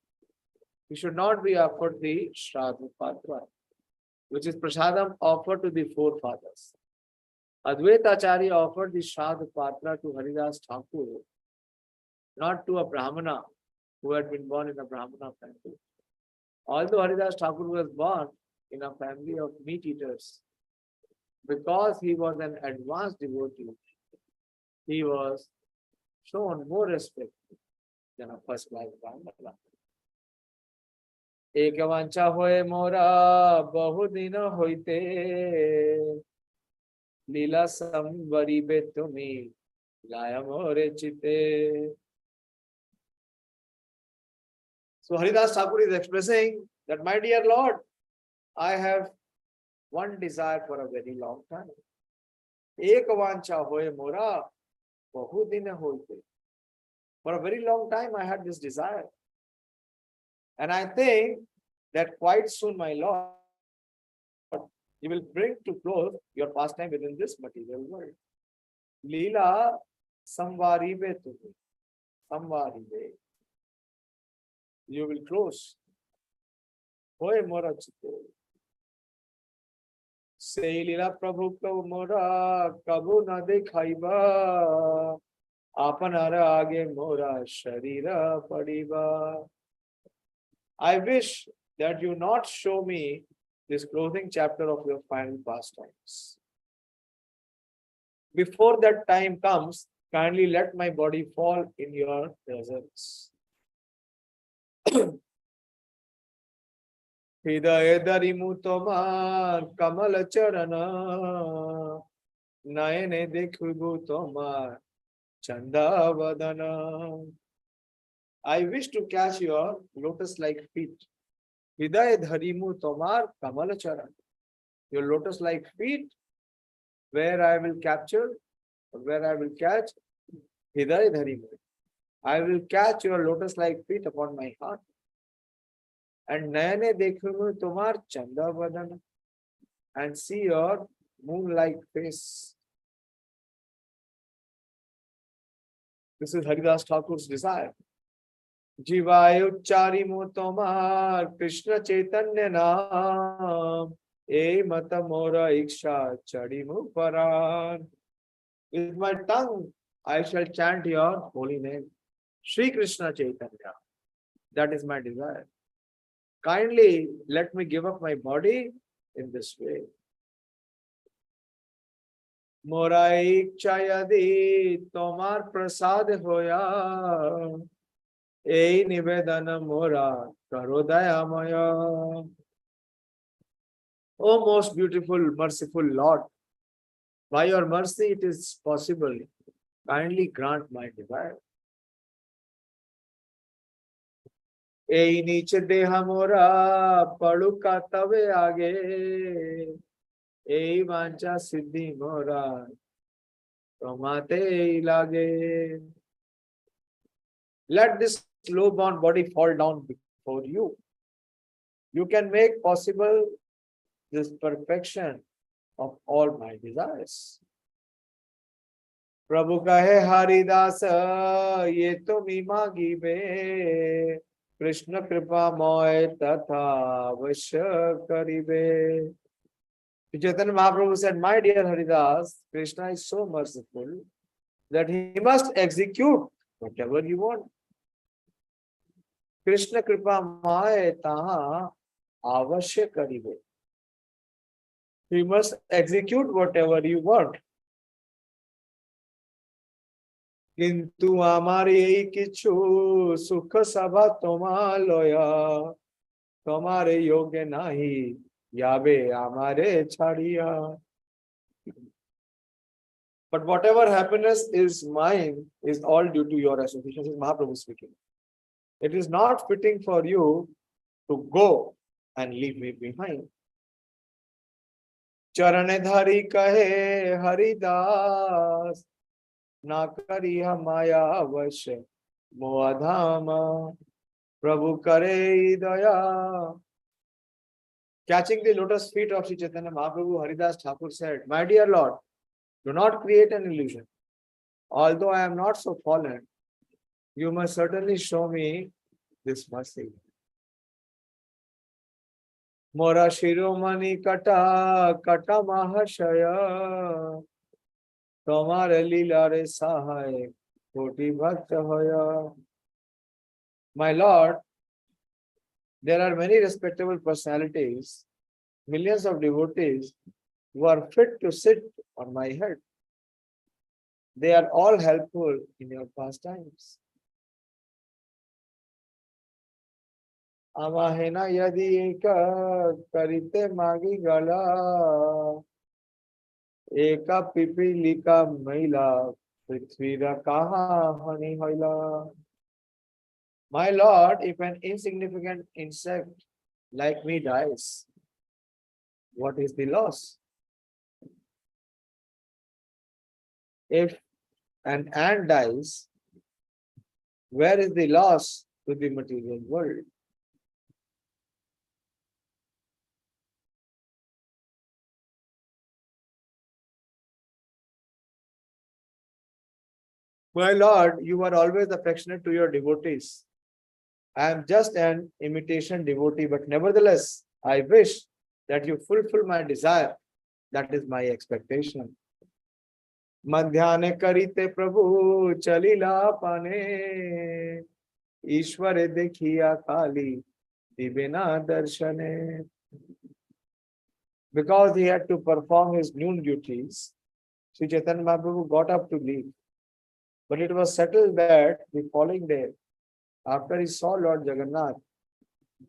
he should not be offered the Shraddha Patra, which is prasadam offered to the forefathers. Advaita Acharya offered the Shraddha Patra to Haridāsa Ṭhākura, not to a Brahmana who had been born in a Brahmana family. Although Haridāsa Ṭhākura was born in a family of meat eaters, because he was an advanced devotee, he was shown more respect than a first class Brahmana. Ekavañcha hoye mora bahudina hoite lila samvari betumi laya more chite. So Haridāsa Ṭhākura is expressing that, my dear Lord, I have one desire for a very long time. Ekavañcha hoye mora bahudina hoite. For a very long time I had this desire. And I think that quite soon, my Lord, you will bring to close your pastime within this material world. Leela samvarive tuhi. Samvarive. You will close. Hoy mora chitte. Say Leela Prabhu ko mora kabu na dekhaiba. Apanara age mora sharira padiba. I wish that you not show me this closing chapter of your final pastimes. Before that time comes, kindly let my body fall in your presence. Hidaya darimu tomar kamal charana, nayane dekhubu tomar chanda vadana. I wish to catch your lotus-like feet. Hidaya dharimu tomar kamal charan. Your lotus-like feet, where I will capture, where I will catch, Hidaya dharimu. I will catch your lotus-like feet upon my heart. And nayane dekhumu tomar chanda vadana. And see your moon-like face. This is Haridāsa Ṭhākura's desire. Jivāyu mu tomar Krishna Caitanya naam e mata mora iksha chadimu paran. With my tongue I shall chant your holy name, Sri Krishna Caitanya. That is my desire. Kindly let me give up my body in this way. Mora iksha yadi tomar prasad hoya. Ei nivedana mora karodayamaya. O most beautiful, merciful Lord, by your mercy it is possible. Kindly grant my desire. Ei niche deha mora paduka tave age. Ei vancha siddhi mora tomate lage. Let this low-born body fall down before you. You can make possible this perfection of all my desires. Prabhu kahe Haridāsa ye to mimagi be Krishna kripa moy tatha vasya karibe. Chaitanya Mahaprabhu said, my dear Haridāsa, Krishna is so merciful that he must execute whatever you want. Krishna kripa māye taha avashya karibe. You must execute whatever you want. Kintu amari ei kichu sukha sabha toma loya. Tomare yoge nahi yabe amare chadiya. But whatever happiness is mine is all due to your association. This is Mahaprabhu speaking. It is not fitting for you to go and leave me behind. Charane dhari kahe Haridāsa na kariya maya vasya moadhama Prabhu kare daya. Catching the lotus feet of Sri Chaitanya Mahaprabhu, Haridāsa Ṭhākura said, my dear Lord, do not create an illusion. Although I am not so fallen, you must certainly show me this mercy. Mora shiromani kata kata mahashaya tomare lila re sahay koti bhakta hoya. My Lord, there are many respectable personalities, millions of devotees who are fit to sit on my head. They are all helpful in your pastimes. Amahena yadi eka karite magi gala eka pipilika maila prithvira kaha hani hoila. My Lord, if an insignificant insect like me dies, what is the loss? If an ant dies, where is the loss to the material world? My Lord, you are always affectionate to your devotees. I am just an imitation devotee, but nevertheless, I wish that you fulfill my desire. That is my expectation. मध्याह्ने करिते प्रभु चलिला पाने ईश्वरे देखिया काली दिबिना दर्शने. Because he had to perform his noon duties, Sri Chaitanya Mahaprabhu got up to leave. But it was settled that the following day, after he saw Lord Jagannath,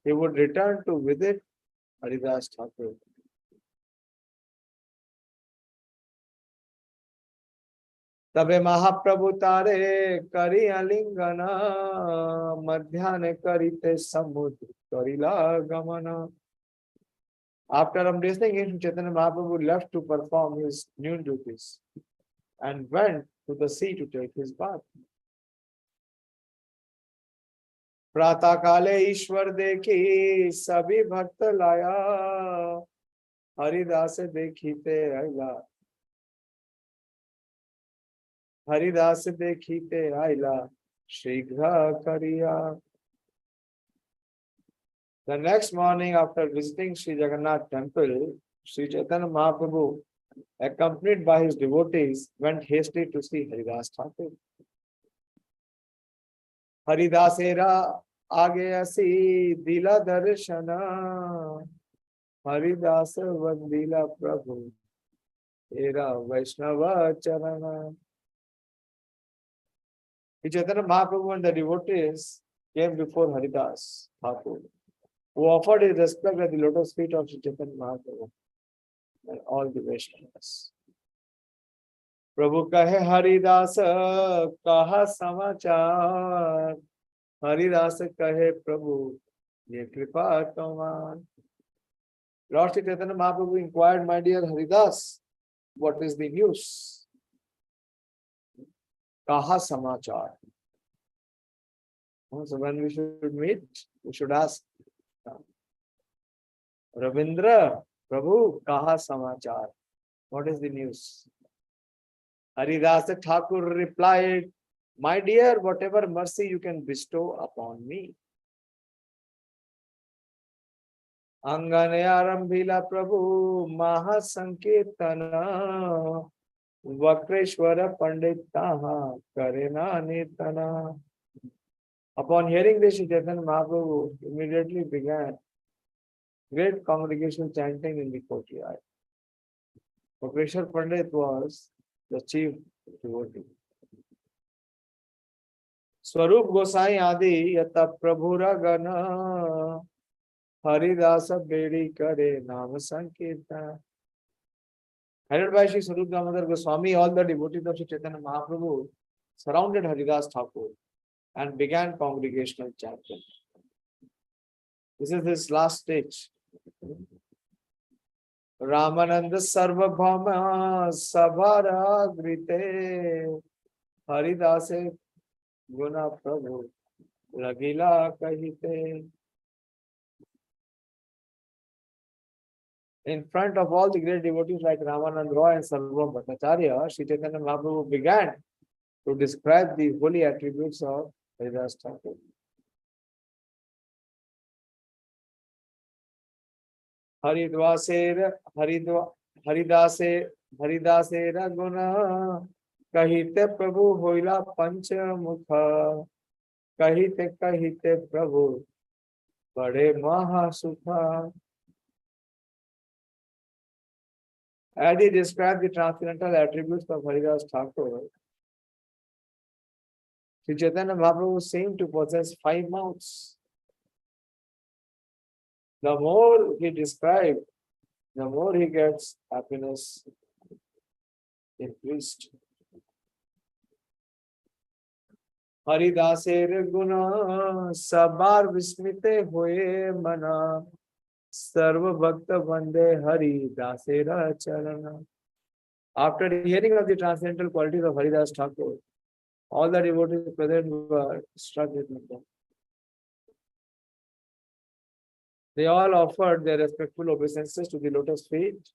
he would return to visit Haridāsa Ṭhākura. तबे महाप्रभु तारे करी अलिंगना मध्याह्ने करिते समुद्र करिला गमना. After embracing him, Chaitanya Mahaprabhu left to perform his noon duties and went to the sea to take his bath. प्रातः काले ईश्वर देखी सभी भक्त लाया हरिदास देखीते आइला. हरिदास देखीते आइला शीघ्र करिया. The next morning, after visiting Sri Jagannath temple, Sri Chaitanya Mahaprabhu, accompanied by his devotees, went hastily to see Haridāsa Ṭhākura. Haridāsera आगे असी दिला दर्शना हरिदास वंदिला प्रभु तेरा वैष्णव चरण. Chaitanya Mahaprabhu and the devotees came before Haridāsa Ṭhākura, who offered his respect at the lotus feet of Sri Chaitanya Mahaprabhu and all the Vaishnavas. Prabhu kahe Haridāsa kaha samachar. Haridāsa kahe Prabhu ye kripa taman. Lord Sri Chaitanya Mahaprabhu inquired, my dear Haridāsa, what is the news? Kaha samachar. So when we should meet, we should ask, Ravindra, Prabhu, kaha samachar? What is the news? Haridāsa Ṭhākura replied, my dear, whatever mercy you can bestow upon me. Angane arambhila Prabhu maha sankirtana Vakreshwara Panditaha Karena Nitana. Upon hearing this, Sri Chaitanya Mahaprabhu immediately began great congregational chanting in the courtyard. Vakreshwara Pandit was the chief devotee. Swarup Gosai Adi Yata Prabhura Gana Haridāsa Bedi Kare Nama Sankirtana. Headed by Sri Swarup Damodar Goswami, all the devotees of Sri Chaitanya Mahaprabhu surrounded Haridāsa Ṭhākura and began congregational chanting. This is his last stage. Ramananda Sarvabhama Sabhara Grite Haridāse Guna Prabhu Ragila Kahite. In front of all the great devotees like Ramanand Roy and Sarvam Bhattacharya, Sri Chaitanya Mahaprabhu began to describe the holy attributes of Haridāsa Ṭhākura. Haridāsera guna kahite Prabhu hoila pancha mukha kahite Prabhu bade maha sukha. As he described the transcendental attributes of Haridāsa Ṭhākura, Sri Chaitanya Mahaprabhu seemed to possess 5 mouths. The more he described, the more he gets happiness increased. Haridāsera guna sabar vismite hoye mana Sarva Bhakta Vande Haridāsera Charana. After hearing of the transcendental qualities of Haridāsa Ṭhākura, all the devotees present were struck with wonder. They all offered their respectful obeisances to the lotus feet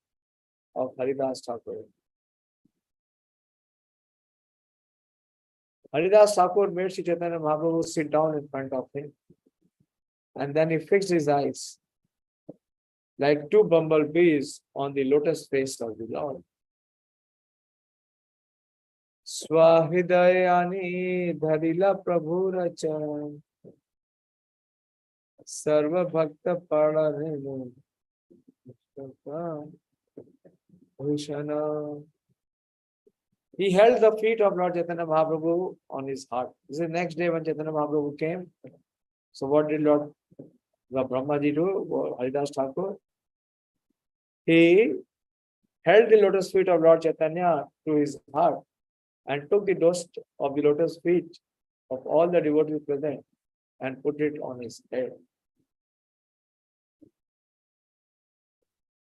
of Haridāsa Ṭhākura. Haridāsa Ṭhākura made Sri Chaitanya Mahaprabhu sit down in front of him. And then he fixed his eyes like two bumblebees on the lotus face of the Lord. Swahidayani dharila prabhuracha sarva bhakta padarenu bhushana. He held the feet of Lord Chaitanya Mahaprabhu on his heart. This is the next day when Chaitanya Mahaprabhu came. So what did Lord Brahmaji do? Haridāsa Ṭhākura. He held the lotus feet of Lord Chaitanya to his heart and took the dust of the lotus feet of all the devotees present and put it on his head.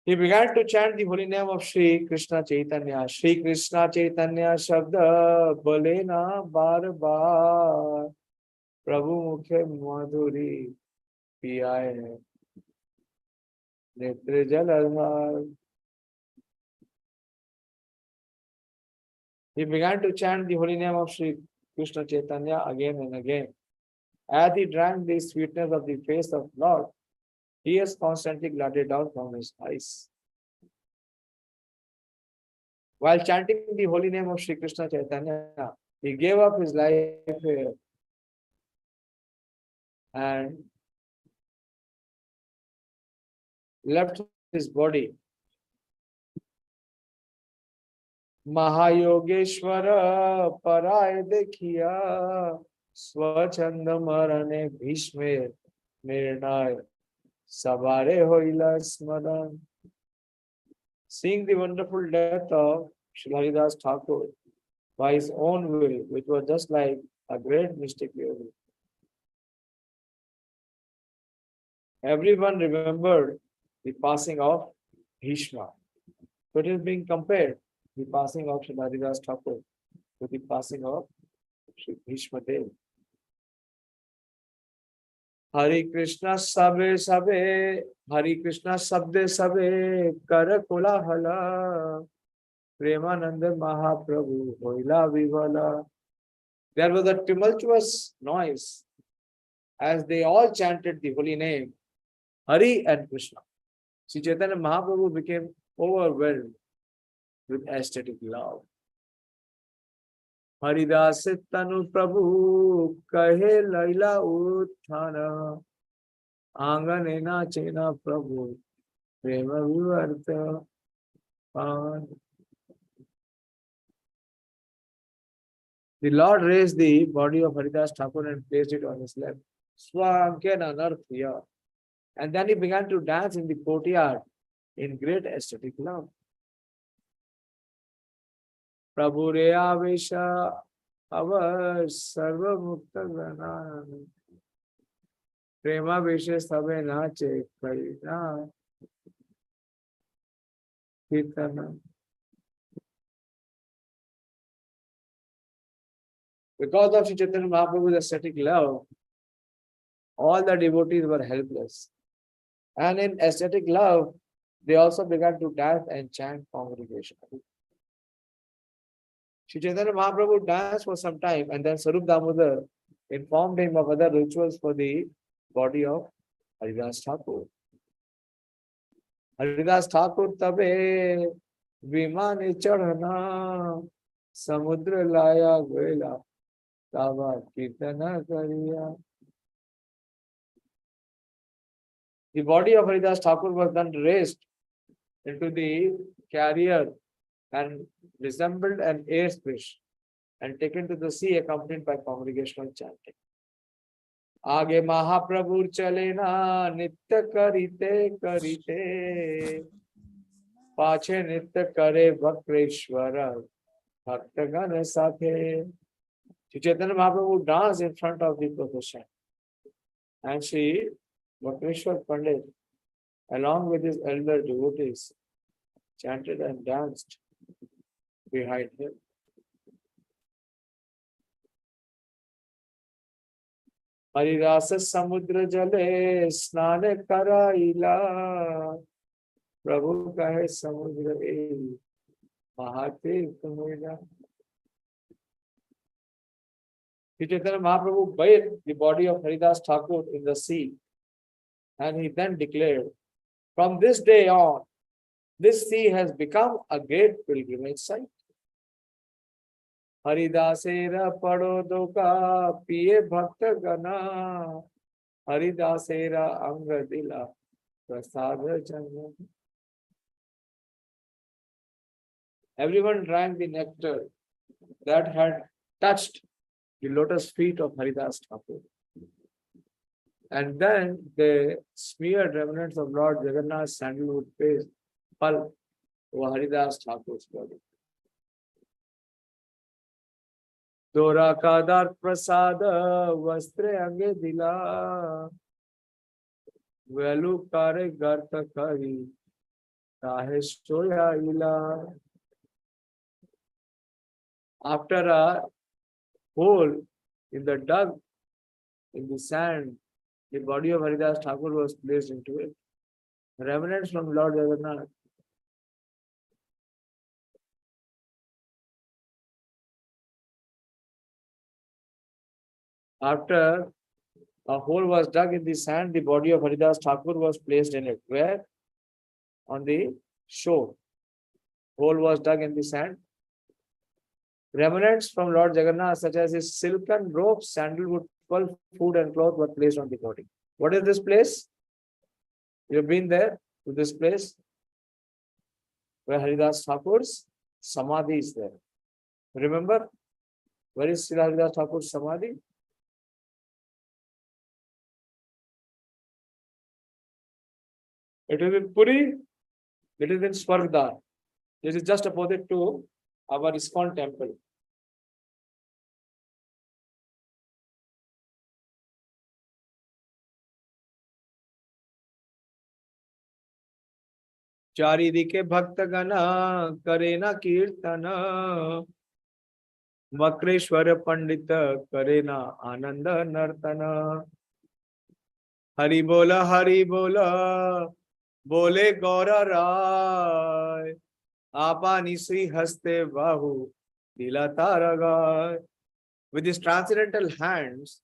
He began to chant the holy name of Shri Krishna Caitanya. Shri Krishna Caitanya Shabda Balena Bar Bar Prabhu Mukhe Madhuri Piyaye Netre Jaladhar. He began to chant the holy name of Shri Krishna Caitanya again and again. As he drank the sweetness of the face of Lord, tears constantly glided down from his eyes. While chanting the holy name of Shri Krishna Caitanya, he gave up his life here and left his body. Mahayogeshwara paray dekhiya swachanda marane bhishme nirnay sabare hoila smaran. Seeing the wonderful death of Shri Haridāsa Ṭhākura by his own will, which was just like a great mystic yogi, everyone remembered the passing of Bhishma. So it is being compared, the passing of Shri Haridāsa Ṭhākura with the passing of Shri Bhishma Dev. Hare Krishna Sabe Sabe, Hare Krishna Sabde Sabe, Kara Kolahala, Prema Mahaprabhu, Hoila Vivala. There was a tumultuous noise as they all chanted the holy name, Hari and Krishna. Sri Chaitanya Mahaprabhu became overwhelmed with ecstatic love. Haridāsa Tanu Prabhu Kahe Laila Utthana Anganena Chena Prabhu Prema Vivarta Pan. The Lord raised the body of Haridāsa Ṭhākura and placed it on his lap. Swankena Narthya. And then he began to dance in the courtyard in great ecstatic love. Prabhu re avesha avar sarva mukta gana Prema veshe sabe nache kaina kirtana. Because of Sri Chaitanya Mahaprabhu's ecstatic love, all the devotees were helpless. And in ecstatic love, they also began to dance and chant congregationally. Sri Chaitanya Mahaprabhu danced for some time and then Sarup Damodar informed him of other rituals for the body of Haridāsa Ṭhākura. Haridāsa Ṭhākura tabe vimane chadhana samudra laya goela tava Caitanya-Caritāmṛta. The body of Haridāsa Ṭhākura was then raised into the carrier and resembled an air's fish and taken to the sea accompanied by congregational chanting. Aage Mahaprabhu chalena nitya karite karite pache nitya kare Vakreshwara bhaktagana sathe. Sri Chaitanya Mahaprabhu danced in front of the procession and Sri Vakreshwar Pandit along with his elder devotees chanted and danced behind him. Harirasa samudra jale snane karaila Prabhu kahe samudra e mahate kumila. Sri Chaitanya Mahaprabhu bathed the body of Haridāsa Ṭhākura in the sea, and he then declared, from this day on, this sea has become a great pilgrimage site. Haridāsera Ṭhākura piye bhakta gana, Haridāsera Antya-līlā prasada jana. Everyone drank the nectar that had touched the lotus feet of Haridāsa Ṭhākura. And then they smeared remnants of Lord Jagannath's sandalwood paste pulp over Haridāsa Ṭhākura's body. Dora kadar prasada vastre ange dila, velu kare garta kari kahe soya ila. After a hole in the dug in the sand, the body of Haridāsa Ṭhākura was placed into it. Remnants from Lord Jagannath. After a hole was dug in the sand, the body of Haridāsa Ṭhākura was placed in it. Where? On the shore. Hole was dug in the sand. Remnants from Lord Jagannath, such as his silken robes, sandalwood, pulp, food, and cloth, were placed on the body. What is this place? You've been there to this place where Haridāsa Ṭhākura's Samadhi is there. Remember? Where is Sri Haridāsa Ṭhākura's Samadhi? It is in Puri. It is in Swargdar. This is just opposite to our ISKCON temple. चारिदिके भक्त गना करे न कीर्तन, वक्रेश्वर पंडित करे न आनंद नर्तन. हरि बोला बोले गौर राय, आपा श्री हस्ते बाहु दिला तारगाय. With his transcendental hands,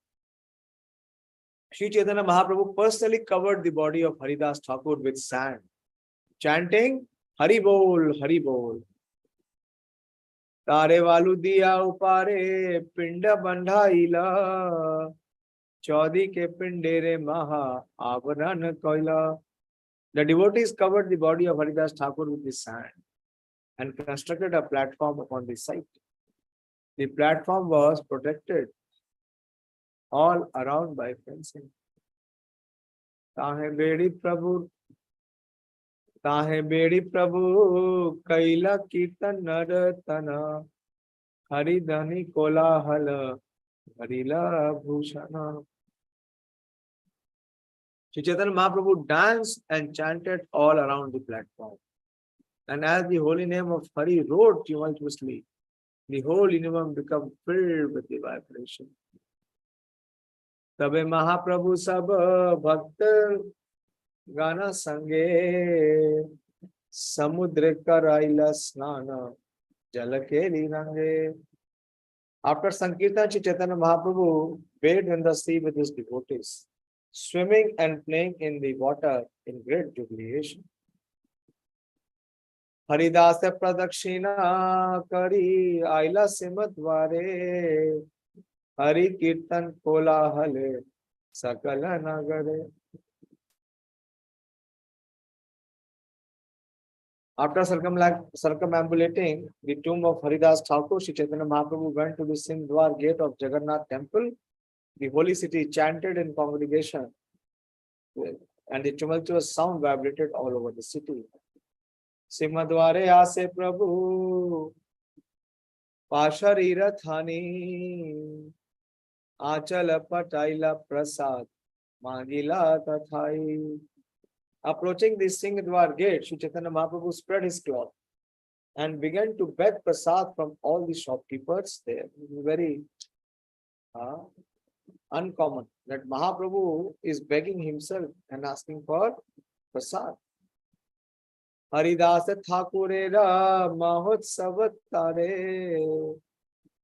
Sri Chaitanya Mahaprabhu personally covered the body of Haridāsa Ṭhākura with sand, chanting Hari Bol, Hari Bol. Tare walu diya upare pinda bandhaila, chaudi ke pindere maha avaran koila. The devotees covered the body of Haridāsa Ṭhākura with the sand and constructed a platform upon the site. The platform was protected all around by fencing. Tahe bedi Prabhu kaila kirtan naratana, haridhani kolahal harila bhushana. Sri Chaitanya Mahaprabhu danced and chanted all around the platform. And as the holy name of Hari rode tumultuously, the whole universe became filled with the vibration. Tabe Mahaprabhu sab bhakta gana sange, samudra karaila snana jalakeli range. After Sankirtan, Sri Chaitanya Mahaprabhu bathed in the sea with his devotees, swimming and playing in the water in great jubilation. Haridāsa pradakshina kari aila simadvare, Hari kirtan kolahale sakala nagare. After circumambulating the tomb of Haridāsa Ṭhākura, Sri Chaitanya Mahaprabhu went to the Sindhwar gate of Jagannath temple. The holy city chanted in congregation, and the tumultuous sound vibrated all over the city. Simadware ase Prabhu Pasharira Thani Achala Pataila Prasad Magila Tathai. Approaching the Singhdwar gate, Sri Chaitanya Mahaprabhu spread his cloth and began to beg prasad from all the shopkeepers there. Very uncommon that Mahaprabhu is begging himself and asking for prasad. Haridāsa Ṭhākura mahotsavatare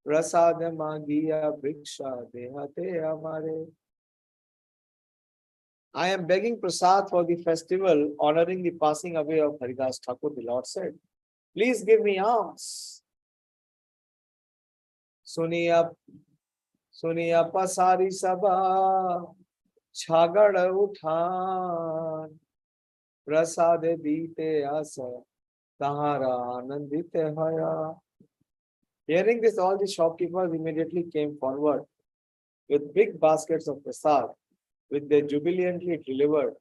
Prasad magiya briksha dehate amare. I am begging prasad for the festival honoring the passing away of Haridāsa Ṭhākura. The Lord said, please give me alms. Suniya pasari sabha chhagad uthan prasade dite asa tahara anandite haya. Hearing this, all the shopkeepers immediately came forward with big baskets of prasad, which they jubilantly delivered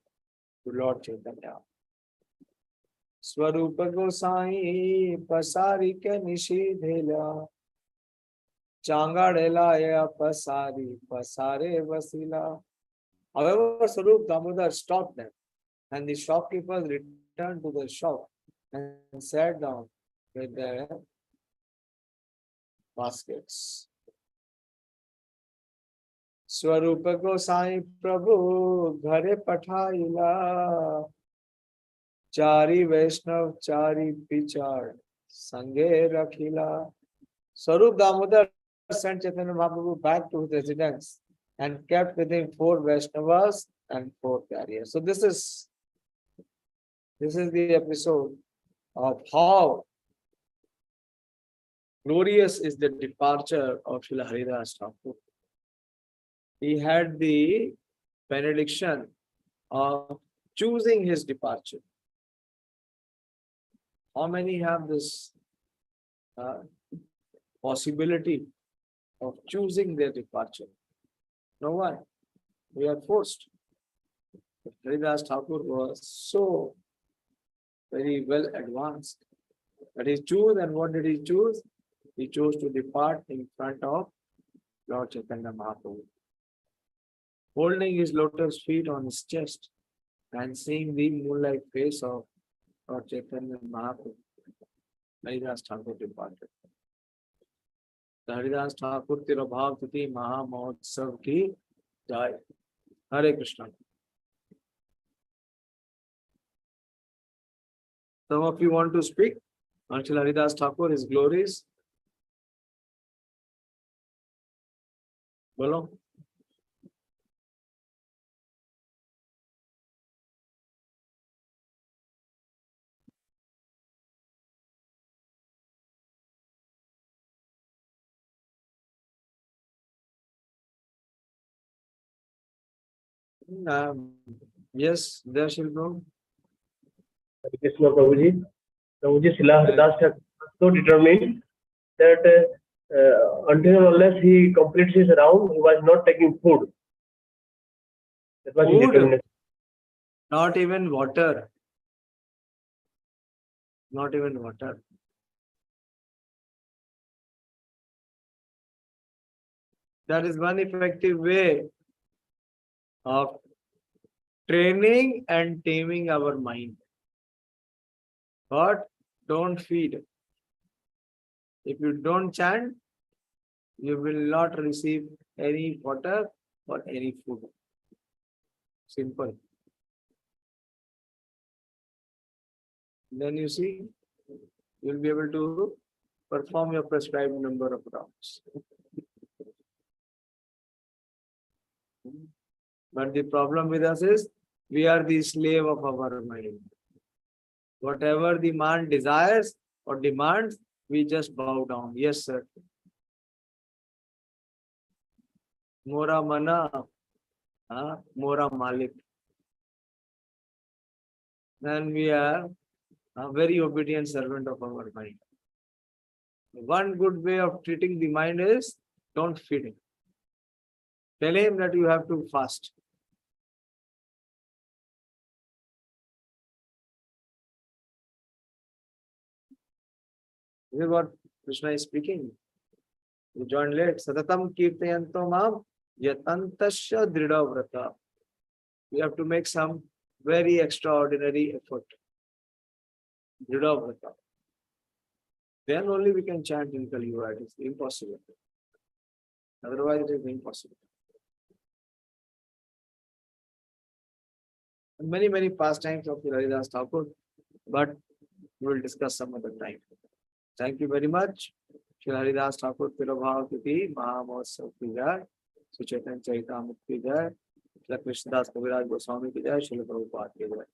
to Lord Chaitanya. Swarupa Gosai pasari ke nishidhela changadela pasari pasare vasila. However, Swarup Damodar stopped them, and the shopkeepers returned to the shop and sat down with their baskets. Swarupa Gosai Prabhu Ghare Pathaila Chari Vaishnav Chari Pichar Sange Rakhila. Swarup Damodar sent Chaitanya Mahaprabhu back to his residence and kept with him 4 Vaishnavas and 4 carriers. So this is the episode of how glorious is the departure of Srila Haridāsa Ṭhākura. He had the benediction of choosing his departure. How many have this possibility of choosing their departure? No one. We are forced. Haridāsa Ṭhākura was so very well advanced that he chose, and what did he choose? He chose to depart in front of Lord Chaitanya Mahaprabhu, holding his lotus feet on his chest and seeing the moonlight face of Lord Chaitanya Mahaprabhu. Haridāsa Ṭhākura departed. The Haridāsa Ṭhākura Tirabhav Tuti Maha Mahotsav ki Jai. Hare Krishna. Some of you want to speak on Srila Haridāsa Ṭhākura, his glories. Bolo. Yes, there shall go. Krishna Prabhuji. Prabhuji, Srila Haridāsa Ṭhākura was so determined that until and unless he completes his round, he was not taking food. That was his Food? determination. Not even water. Not even water. That is one effective way of training and taming our mind. But don't feed. If you don't chant, you will not receive any water or any food. Simple. Then you see, you will be able to perform your prescribed number of rounds. But the problem with us is, we are the slave of our mind. Whatever the mind desires or demands, we just bow down. Yes, sir. Mora mana, mora malik. Then we are a very obedient servant of our mind. One good way of treating the mind is, don't feed him. Tell him that you have to fast. This is what Krishna is speaking. You join late. Satatam kirtayanto mam yatantasya dridhavrata. We have to make some very extraordinary effort. Dridhavrata. Then only we can chant in Kali Yuga. It is impossible. Otherwise, it is impossible. And many pastimes of Haridāsa Ṭhākura, but we will discuss some other time. Thank you very much. Shri Haridāsa Ṭhākura Tirobhava Titi Mahamotsav ki jai, Shri Caitanya-Caritāmṛta ki jai, Shri Krishnadas Kaviraj Goswami ki jai, Shri Prabhupada ki jai.